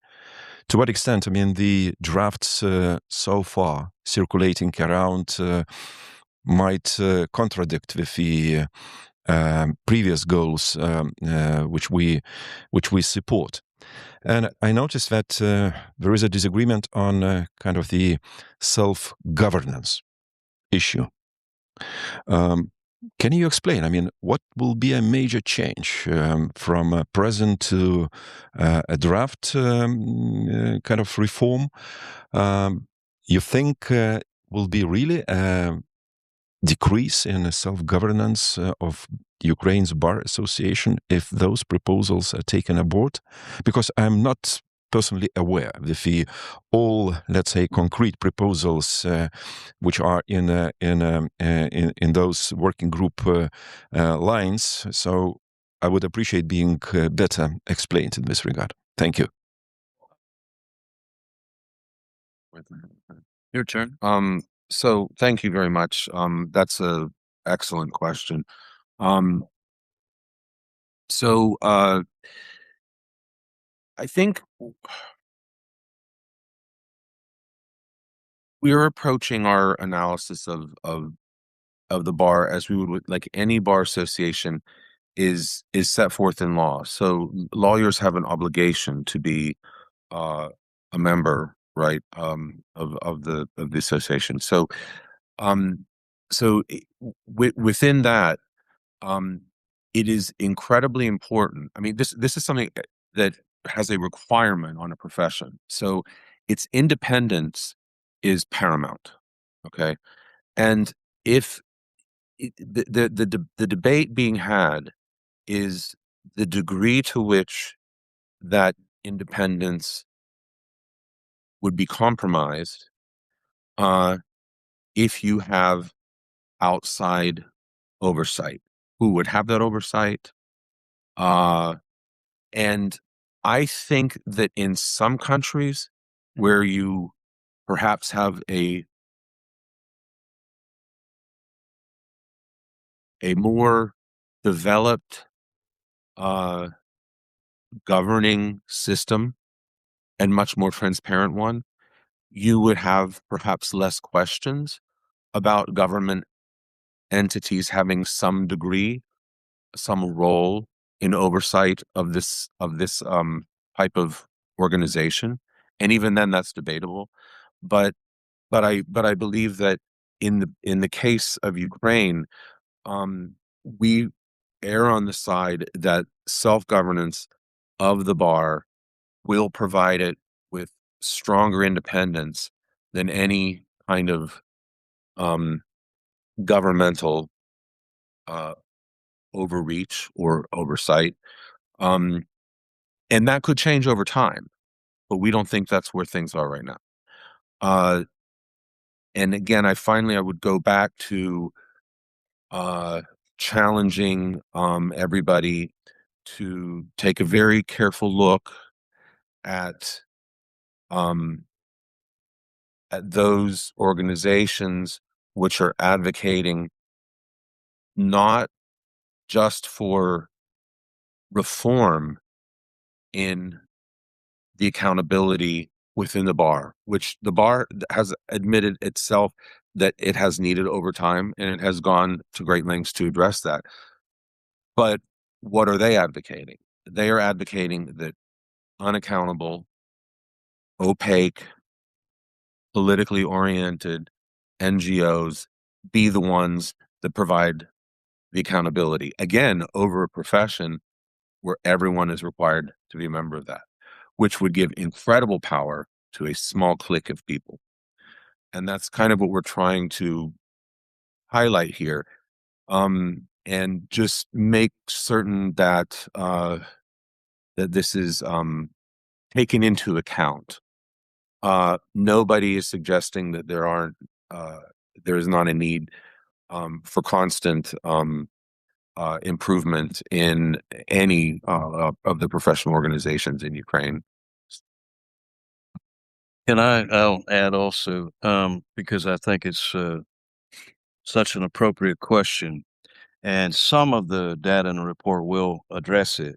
To what extent, the drafts so far circulating around might contradict with the previous goals which we support. And I noticed that there is a disagreement on kind of the self-governance issue. Can you explain? What will be a major change from a present to a draft kind of reform? You think will be really a decrease in self-governance of Ukraine's Bar Association if those proposals are taken aboard? Because I'm not personally aware of the all, let's say, concrete proposals which are in those working group lines. So I would appreciate being better explained in this regard. Thank you. Your turn. So thank you very much. That's a excellent question. I think we're approaching our analysis of the bar as we would like any bar association is set forth in law. So lawyers have an obligation to be a member, right, of the association. So within that, it is incredibly important. This is something that has a requirement on a profession. So its independence is paramount. Okay, and if the debate being had is the degree to which that independence would be compromised if you have outside oversight. Who would have that oversight? And I think that in some countries where you perhaps have a a more developed governing system and much more transparent one, you would have perhaps less questions about government entities having some degree, some role in oversight of this type of organization. And even then that's debatable. But I believe that in the case of Ukraine, we err on the side that self-governance of the bar will provide it with stronger independence than any kind of governmental overreach or oversight. And that could change over time, but we don't think that's where things are right now. And again, I would go back to challenging everybody to take a very careful look at those organizations which are advocating not just for reform in the accountability within the bar, which the bar has admitted itself that it has needed over time, and it has gone to great lengths to address that. But what are they advocating? They are advocating that unaccountable, opaque, politically oriented NGOs be the ones that provide the accountability. Again, over a profession where everyone is required to be a member of that, which would give incredible power to a small clique of people. And that's kind of what we're trying to highlight here. And just make certain that that this is taken into account. Nobody is suggesting that there is not a need for constant improvement in any of the professional organizations in Ukraine. And I'll add also, because I think it's such an appropriate question, and some of the data in the report will address it.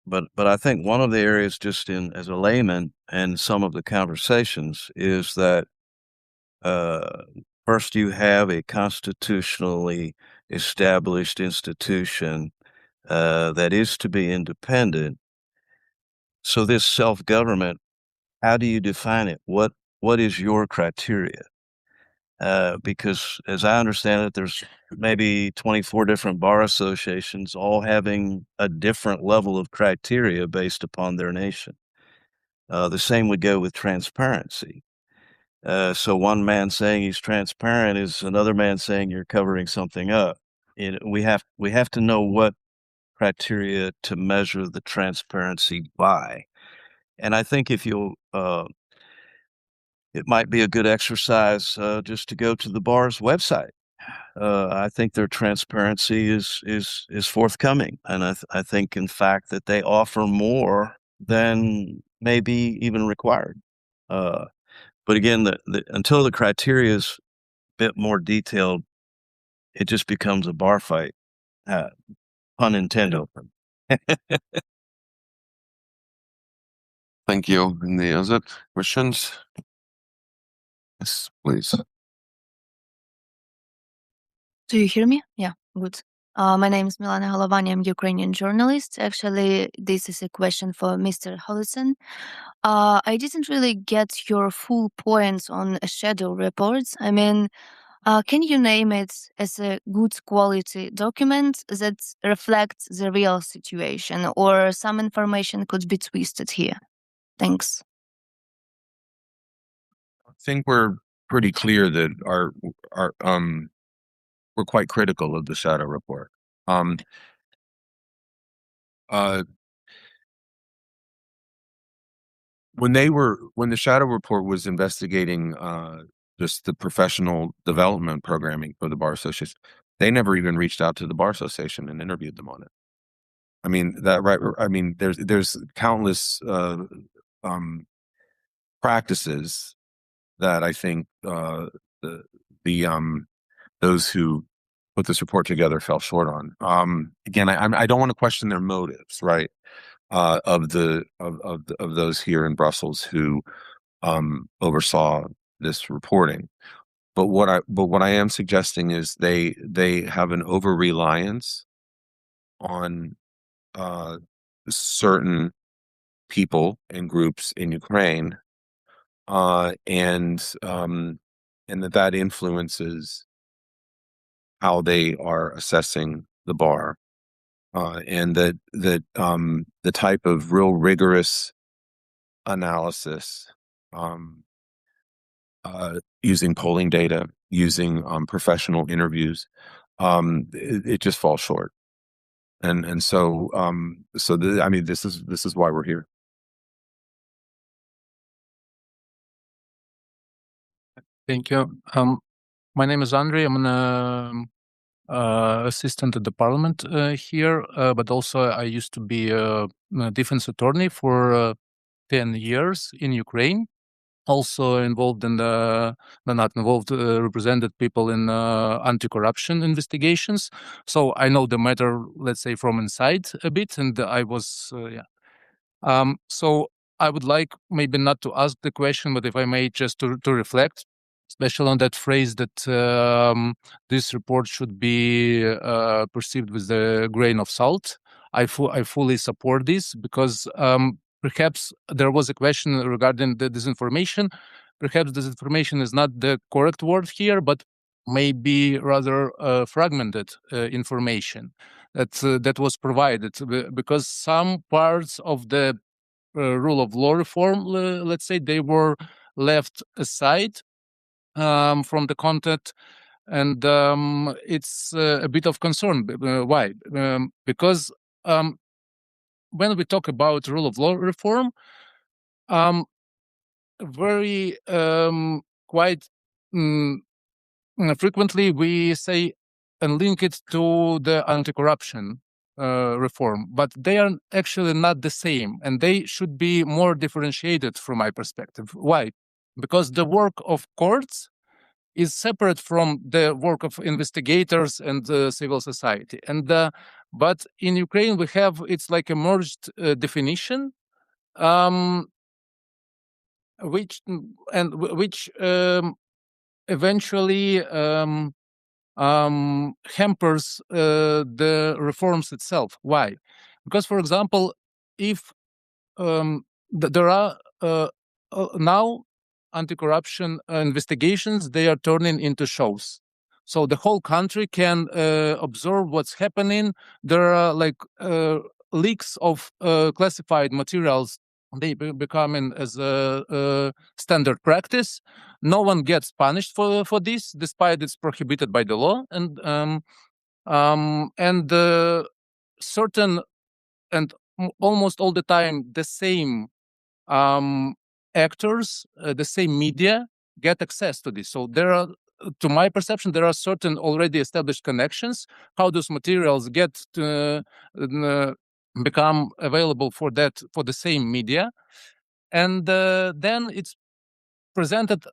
But I think one of the areas, just in as a layman, and some of the conversations, is that first you have a constitutionally established institution that is to be independent. So this self-government, how do you define it? What is your criteria? Because as I understand it, there's maybe 24 different bar associations, all having a different level of criteria based upon their nation. The same would go with transparency. So one man saying he's transparent is another man saying you're covering something up. We have to know what criteria to measure the transparency by. And I think if you'll it might be a good exercise just to go to the bar's website. I think their transparency is forthcoming, and I think, in fact, that they offer more than maybe even required. But again, until the criteria is a bit more detailed, it just becomes a bar fight. Pun intended. Thank you. Any other questions? Yes, please. Do you hear me? Yeah, good. My name is Milana Golovani. I'm Ukrainian journalist. Actually, this is a question for Mr. Hollison. I didn't really get your full points on shadow reports. I mean, can you name it as a good quality document that reflects the real situation, or some information could be twisted here? Thanks. I think we're pretty clear that we're quite critical of the shadow report. When the shadow report was investigating just the professional development programming for the bar association, they never even reached out to the bar association and interviewed them on it. I mean, there's countless practices that I think those who put this report together fell short on. Again, I don't want to question their motives, right? Of those here in Brussels who oversaw this reporting. But what I am suggesting is they have an over reliance on certain people and groups in Ukraine, and that influences how they are assessing the bar, and that the type of real rigorous analysis, using polling data, using professional interviews, it just falls short. And so I mean, this is why we're here. Thank you. My name is Andrei. I'm an assistant at the parliament here, but also I used to be a defense attorney for 10 years in Ukraine. Also involved in represented people in anti-corruption investigations. So I know the matter, let's say, from inside a bit, and I was, so I would like maybe not to ask the question, but if I may just to reflect, especially on that phrase that this report should be perceived with a grain of salt. I fully support this because perhaps there was a question regarding the disinformation. Perhaps disinformation is not the correct word here, but maybe rather fragmented information that was provided, because some parts of the rule of law reform, let's say, they were left aside from the content, and it's a bit of concern. Why? Because when we talk about rule of law reform, very quite frequently we say and link it to the anti-corruption reform, but they are actually not the same, and they should be more differentiated from my perspective. Why? Because the work of courts is separate from the work of investigators and civil society. And but in Ukraine we have, it's like a merged definition, which eventually hampers the reforms itself. Why? Because, for example, if there are now anti-corruption investigations, they are turning into shows. So the whole country can observe what's happening. There are like leaks of classified materials. They becoming as a standard practice. No one gets punished for this, despite it's prohibited by the law. And certain and almost all the time the same actors, the same media get access to this. So there are, to my perception, there are certain already established connections. How those materials get to become available for the same media, and then it's presented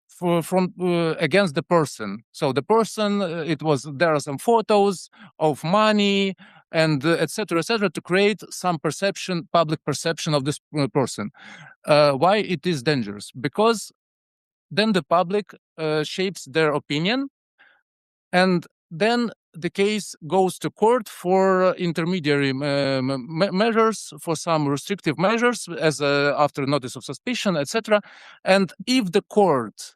from against the person. So the person, there are some photos of money and etc., to create some perception, public perception of this person. Why it is dangerous? Because then the public shapes their opinion, and then the case goes to court for intermediary measures, for some restrictive measures, as after notice of suspicion, etc. And if the court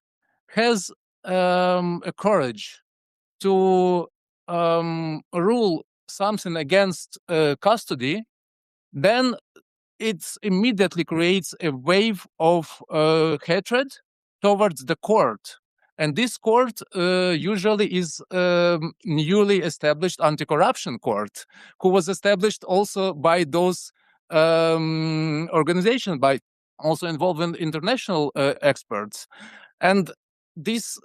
has a courage to rule something against custody, then it immediately creates a wave of hatred towards the court. And this court usually is newly established anti-corruption court, who was established also by those organizations, by also involving international experts. And this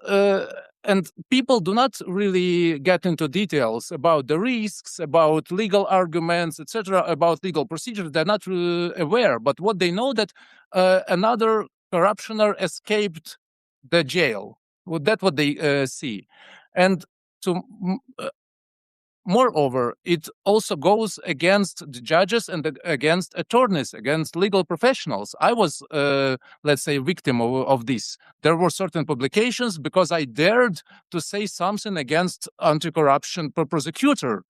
and people do not really get into details about the risks, about legal arguments, etc., about legal procedures. They're not aware. But what they know, that another corruptioner escaped the jail. Well, that's what they see. And Moreover, it also goes against the judges and against attorneys, against legal professionals. I was, let's say, victim of this. There were certain publications because I dared to say something against anti-corruption prosecutor.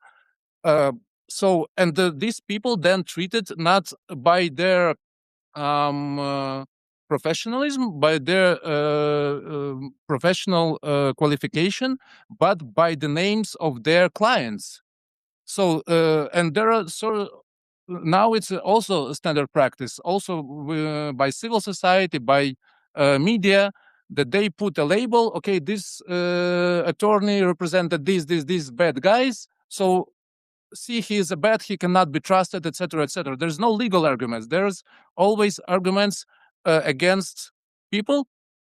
These people then treated not by their professionalism, by their professional qualification, but by the names of their clients. So, and there are now it's also a standard practice, also by civil society, by media, that they put a label. Okay, this attorney represented these bad guys. So, see, he is a bad, he cannot be trusted, etc., etc. There's no legal arguments. There's always arguments against people,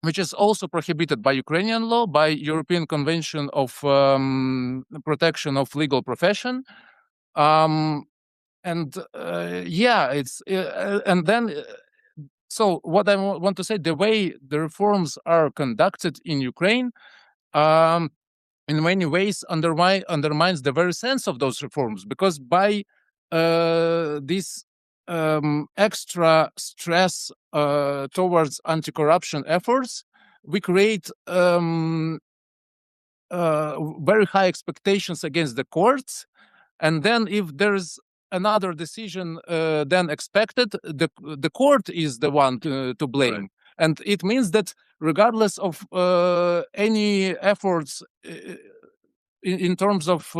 which is also prohibited by Ukrainian law, by European Convention of Protection of Legal Profession. So what I want to say, the way the reforms are conducted in Ukraine, in many ways undermines the very sense of those reforms, because by this extra stress towards anti-corruption efforts, we create very high expectations against the courts, and then if there's another decision than expected, the court is the one to blame. Right. And it means that regardless of any efforts in terms of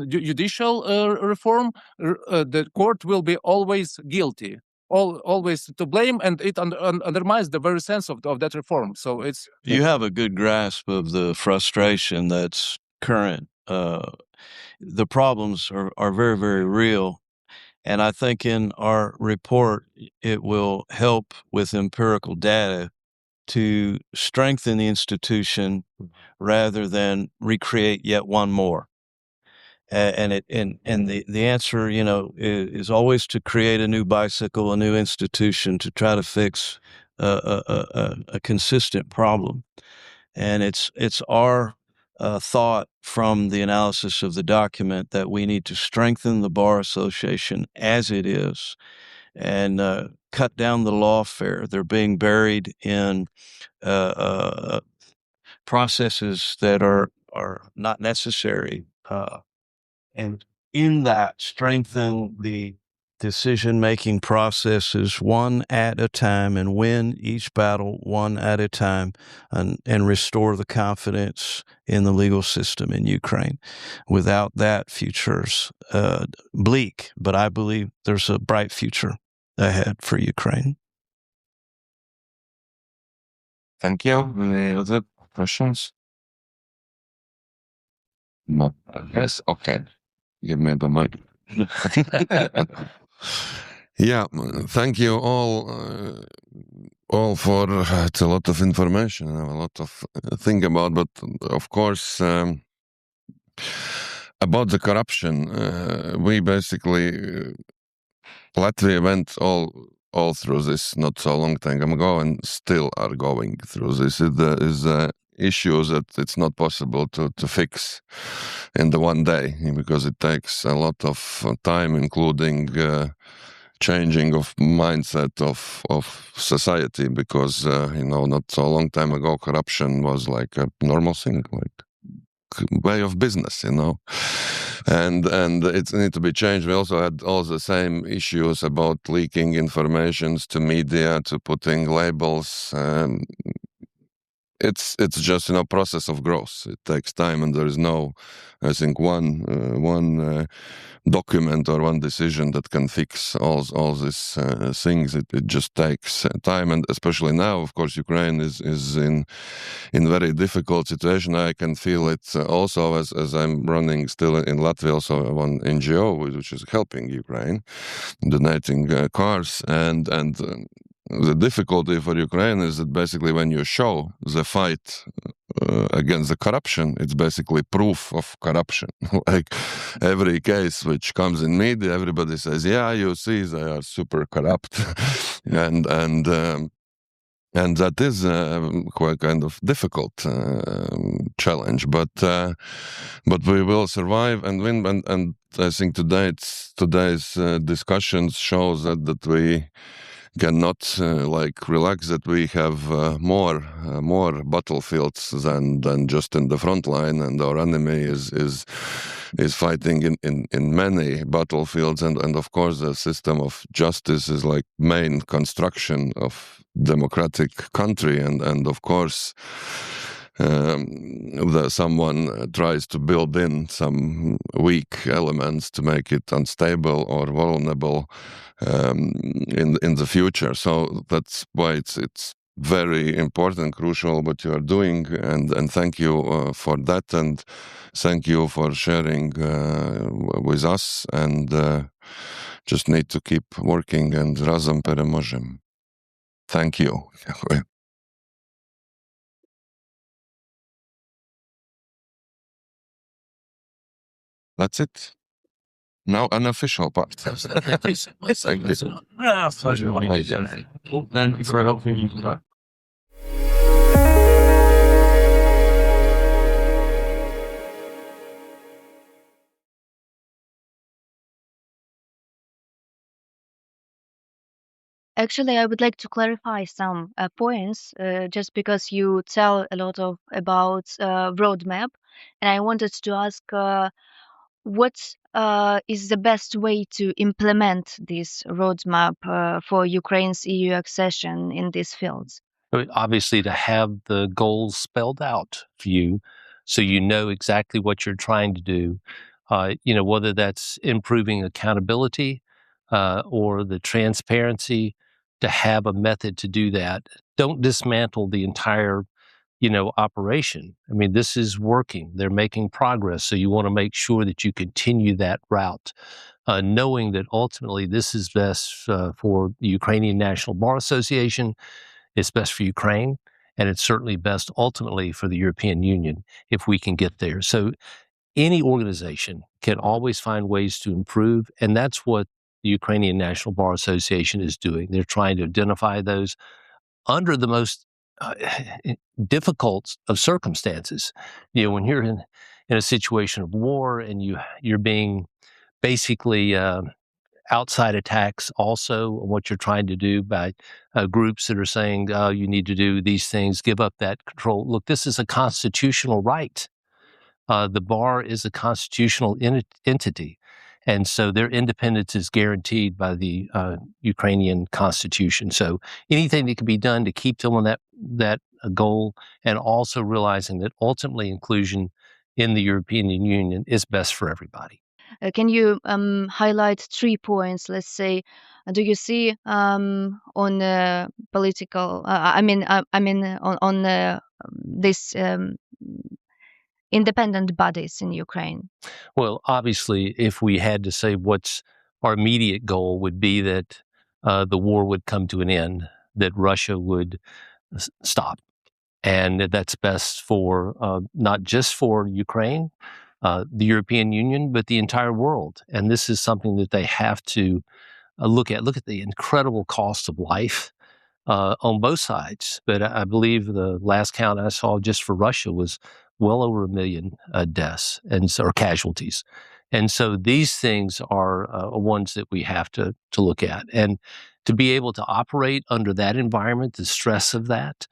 judicial reform, the court will be always guilty, always to blame, and it undermines the very sense of that reform. So it's... You have a good grasp of the frustration that's current. The problems are very, very real. And I think in our report, it will help with empirical data to strengthen the institution rather than recreate yet one more. And the answer, is always to create a new bicycle, a new institution to try to fix a consistent problem. And it's our thought from the analysis of the document that we need to strengthen the Bar Association as it is and cut down the lawfare. They're being buried in processes that are not necessary. And in that, strengthen the decision-making processes one at a time and win each battle one at a time and restore the confidence in the legal system in Ukraine. Without that, future's bleak, but I believe there's a bright future ahead for Ukraine. Thank you. Any other questions? No. Yes. Okay. Give me the mic. Yeah. Thank you all for it's a lot of information. I have a lot of think about, but of course about the corruption, we basically Latvia went all through this not so long time ago and still are going through this. It is issues that it's not possible to fix in the one day, because it takes a lot of time, including changing of mindset of society, because not so long time ago corruption was like a normal thing, like way of business, and it needs to be changed. We also had all the same issues about leaking informations to media, to putting labels. It's just process of growth. It takes time, and there is no, I think, one document or one decision that can fix all these things. It just takes time, and especially now, of course, Ukraine is in very difficult situation. I can feel it also as I'm running still in Latvia, also one NGO which is helping Ukraine, donating cars, and the difficulty for Ukraine is that basically when you show the fight against the corruption, it's basically proof of corruption. Like every case which comes in media, everybody says, yeah, you see, they are super corrupt. and and that is quite kind of difficult challenge, but we will survive and win. And I think today's discussions shows that we cannot like relax, that we have more battlefields than just in the front line, and our enemy is fighting in many battlefields, and of course the system of justice is like main construction of democratic country, and of course someone tries to build in some weak elements to make it unstable or vulnerable in the future. So that's why it's very important, crucial what you are doing, and thank you for that, and thank you for sharing with us, and just need to keep working, and razem pereможем. Thank you. That's it. Now unofficial part. Thank you so much. Pleasure. Thank you for helping me. Actually, I would like to clarify some points, just because you tell a lot about roadmap, and I wanted to ask what is the best way to implement this roadmap for Ukraine's EU accession in these fields? Obviously, to have the goals spelled out for you, so you know exactly what you're trying to do. Whether that's improving accountability or the transparency, to have a method to do that. Don't dismantle the entire operation. I mean, this is working. They're making progress. So you want to make sure that you continue that route, knowing that ultimately this is best for the Ukrainian National Bar Association. It's best for Ukraine, and it's certainly best ultimately for the European Union if we can get there. So any organization can always find ways to improve, and that's what the Ukrainian National Bar Association is doing. They're trying to identify those under the most difficult of circumstances. When you're in a situation of war and you're being basically outside attacks also, what you're trying to do by groups that are saying, oh, you need to do these things, give up that control. Look, this is a constitutional right. The bar is a constitutional entity. And so their independence is guaranteed by the Ukrainian constitution. So anything that can be done to keep them on that goal, and also realizing that ultimately inclusion in the European Union is best for everybody. Can you highlight 3 points? Let's say, do you see on political? On this independent bodies in Ukraine? Well, obviously, if we had to say what's our immediate goal, would be that the war would come to an end, that Russia would stop. And that's best for not just for Ukraine, the European Union, but the entire world. And this is something that they have to look at. Look at the incredible cost of life on both sides. But I believe the last count I saw just for Russia was well over 1 million deaths or casualties. And so these things are ones that we have to look at. And to be able to operate under that environment, the stress of that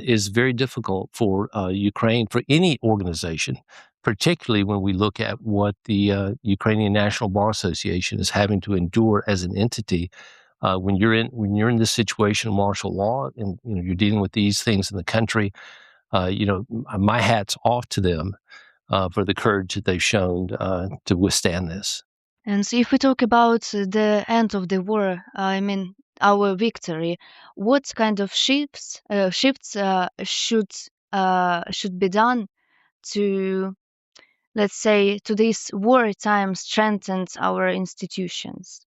is very difficult for Ukraine, for any organization, particularly when we look at what the Ukrainian National Bar Association is having to endure as an entity. When you're in this situation of martial law, and you're dealing with these things in the country, my hat's off to them for the courage that they've shown to withstand this. And so, if we talk about the end of the war, our victory, what kind of shifts should be done to, let's say, to this wartime strengthen our institutions?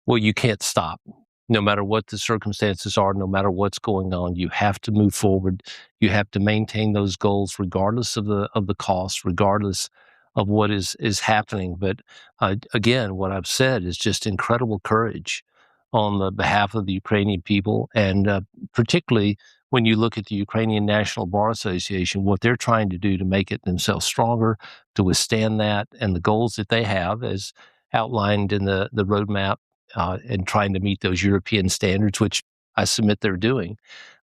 Well, you can't stop. No matter what the circumstances are, no matter what's going on, you have to move forward. You have to maintain those goals regardless of the cost, regardless of what is happening. But again, what I've said is just incredible courage on the behalf of the Ukrainian people, and particularly when you look at the Ukrainian National Bar Association, what they're trying to do to make it themselves stronger, to withstand that, and the goals that they have as outlined in the roadmap, and trying to meet those European standards, which I submit they're doing.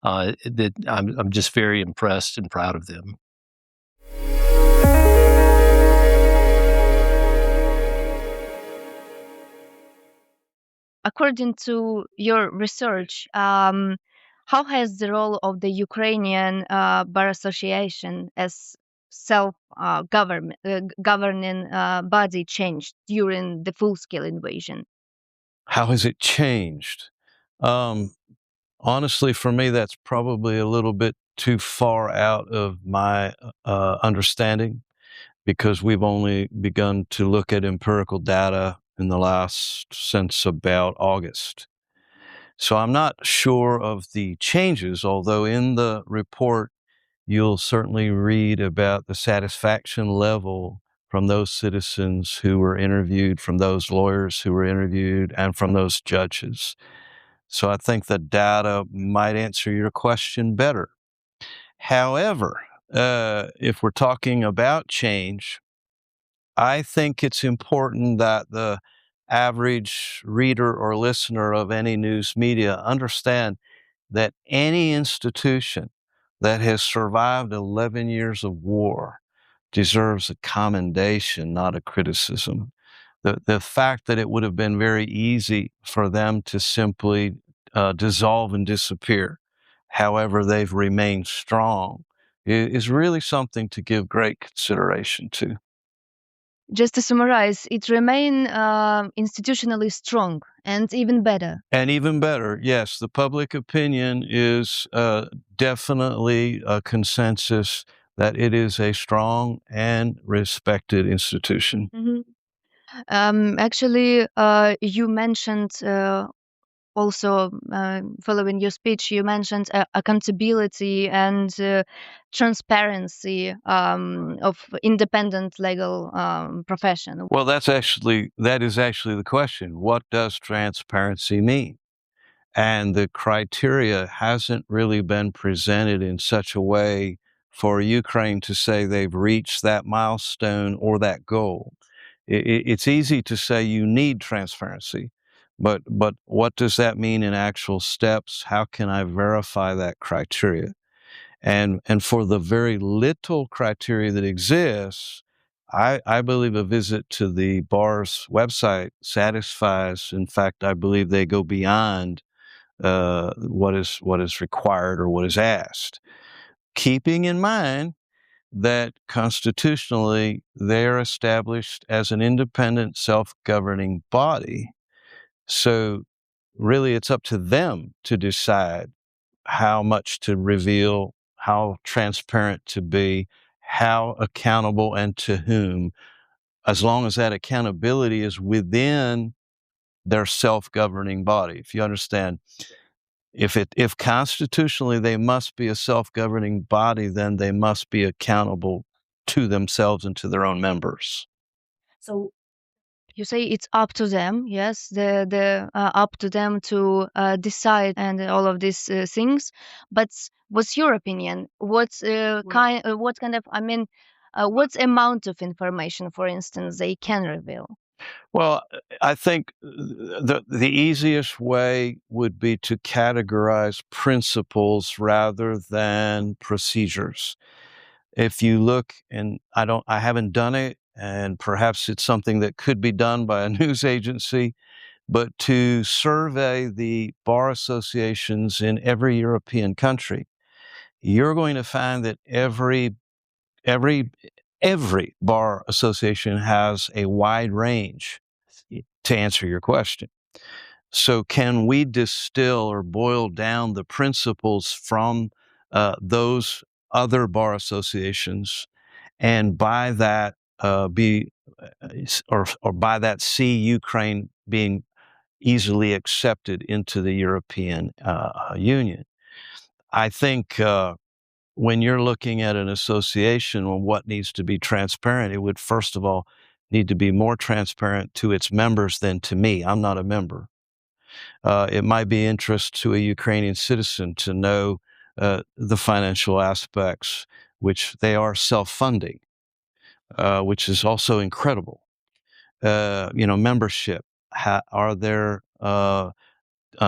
That I'm just very impressed and proud of them. According to your research, how has the role of the Ukrainian Bar Association as governing body changed during the full-scale invasion? How has it changed? Honestly, for me, that's probably a little bit too far out of my understanding, because we've only begun to look at empirical data since about August. So I'm not sure of the changes, although in the report, you'll certainly read about the satisfaction level from those citizens who were interviewed, from those lawyers who were interviewed, and from those judges. So I think the data might answer your question better. However, if we're talking about change, I think it's important that the average reader or listener of any news media understand that any institution that has survived 11 years of war deserves a commendation, not a criticism. The fact that it would have been very easy for them to simply dissolve and disappear, however they've remained strong, is really something to give great consideration to. Just to summarize, it remained institutionally strong and even better. And even better, yes, the public opinion is definitely a consensus that it is a strong and respected institution. Actually, you mentioned also, following your speech, you mentioned accountability and transparency of independent legal profession. Well, that is actually the question. What does transparency mean? And the criteria hasn't really been presented in such a way for Ukraine to say they've reached that milestone or that goal. It's easy to say you need transparency, but what does that mean in actual steps? How can I verify that criteria? And for the very little criteria that exists, I believe a visit to the bar's website satisfies. In fact, I believe they go beyond what is required or what is asked, keeping in mind that constitutionally they're established as an independent self-governing body. So really it's up to them to decide how much to reveal, how transparent to be, how accountable and to whom, as long as that accountability is within their self-governing body. If you understand, if constitutionally they must be a self-governing body, then they must be accountable to themselves and to their own members. So you say it's up to them, yes, the up to them to decide and all of these things. But what's your opinion? What kind of, I mean, what amount of information, for instance, they can reveal? Well, I think the easiest way would be to categorize principles rather than procedures. If you look, and I haven't done it, and perhaps it's something that could be done by a news agency, but to survey the bar associations in every European country, you're going to find that every bar association has a wide range, to answer your question. So can we distill or boil down the principles from those other bar associations, and by that by that see Ukraine being easily accepted into the European Union? I think when you're looking at an association on what needs to be transparent, it would first of all need to be more transparent to its members than to me. I'm not a member. It might be interest to a Ukrainian citizen to know the financial aspects, which they are self-funding, which is also incredible. Membership. Are there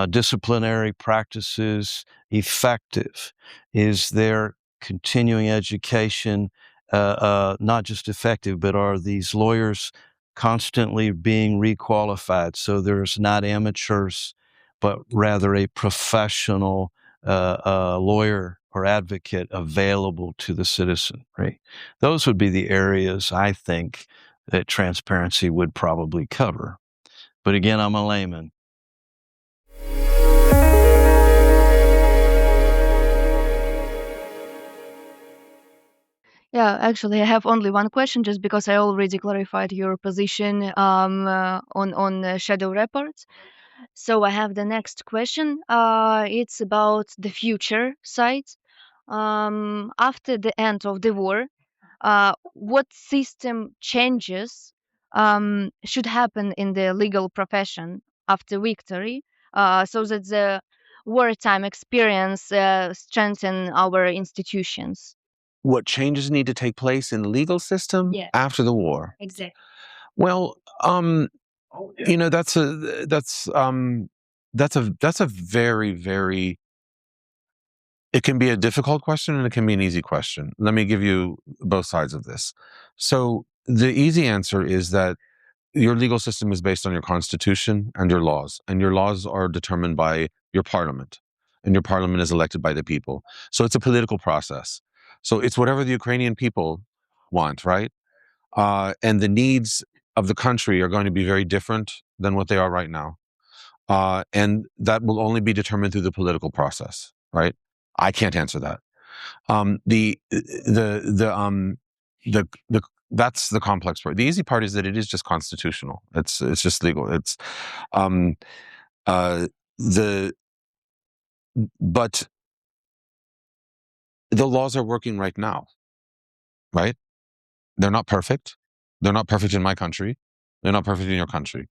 disciplinary practices effective? Is there continuing education not just effective, but are these lawyers constantly being requalified? So there's not amateurs, but rather a professional lawyer or advocate available to the citizen, right? Those would be the areas I think that transparency would probably cover. But again, I'm a layman. Yeah, actually, I have only one question, just because I already clarified your position on shadow reports. So I have the next question. It's about the future side. After the end of the war, what system changes should happen in the legal profession after victory, so that the wartime experience strengthen our institutions? What changes need to take place in the legal system Yeah. after the war? Exactly. Well, that's a very, very, it can be a difficult question and it can be an easy question. Let me give you both sides of this. So the easy answer is that your legal system is based on your constitution and your laws are determined by your parliament, and your parliament is elected by the people. So it's a political process. So it's whatever the Ukrainian people want, right? And the needs of the country are going to be very different than what they are right now. And that will only be determined through the political process, right? I can't answer that. That's the complex part. The easy part is that it is just constitutional. It's just legal. But the laws are working right now, right? They're not perfect. They're not perfect in my country. They're not perfect in your country.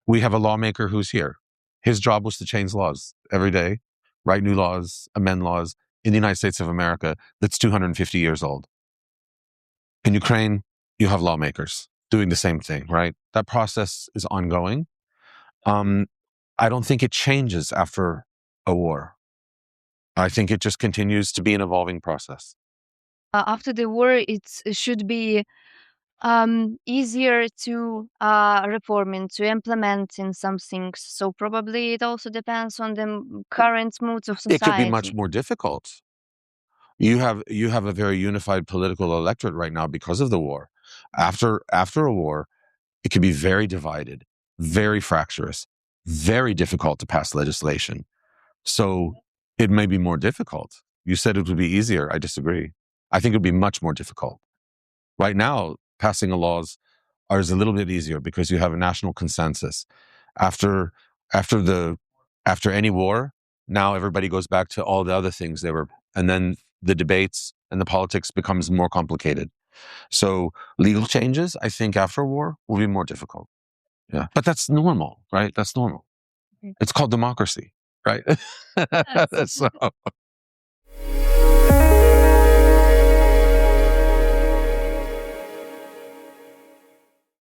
We have a lawmaker who's here. His job was to change laws every day, write new laws, amend laws in the United States of America that's 250 years old. In Ukraine, you have lawmakers doing the same thing, right? That process is ongoing. I don't think it changes after a war. I think it just continues to be an evolving process. After the war, it should be easier to reform and to implement in some things. So probably it also depends on the current moods of society. It could be much more difficult. You have a very unified political electorate right now because of the war. After a war, it can be very divided, very fractious, very difficult to pass legislation. So it may be more difficult. You said it would be easier. I disagree. I think it would be much more difficult. Right now, passing the laws is a little bit easier because you have a national consensus. After any war, now everybody goes back to all the other things and then the debates and the politics becomes more complicated. So legal changes, I think, after war will be more difficult. Yeah, but that's normal, right? That's normal. It's called democracy, right? So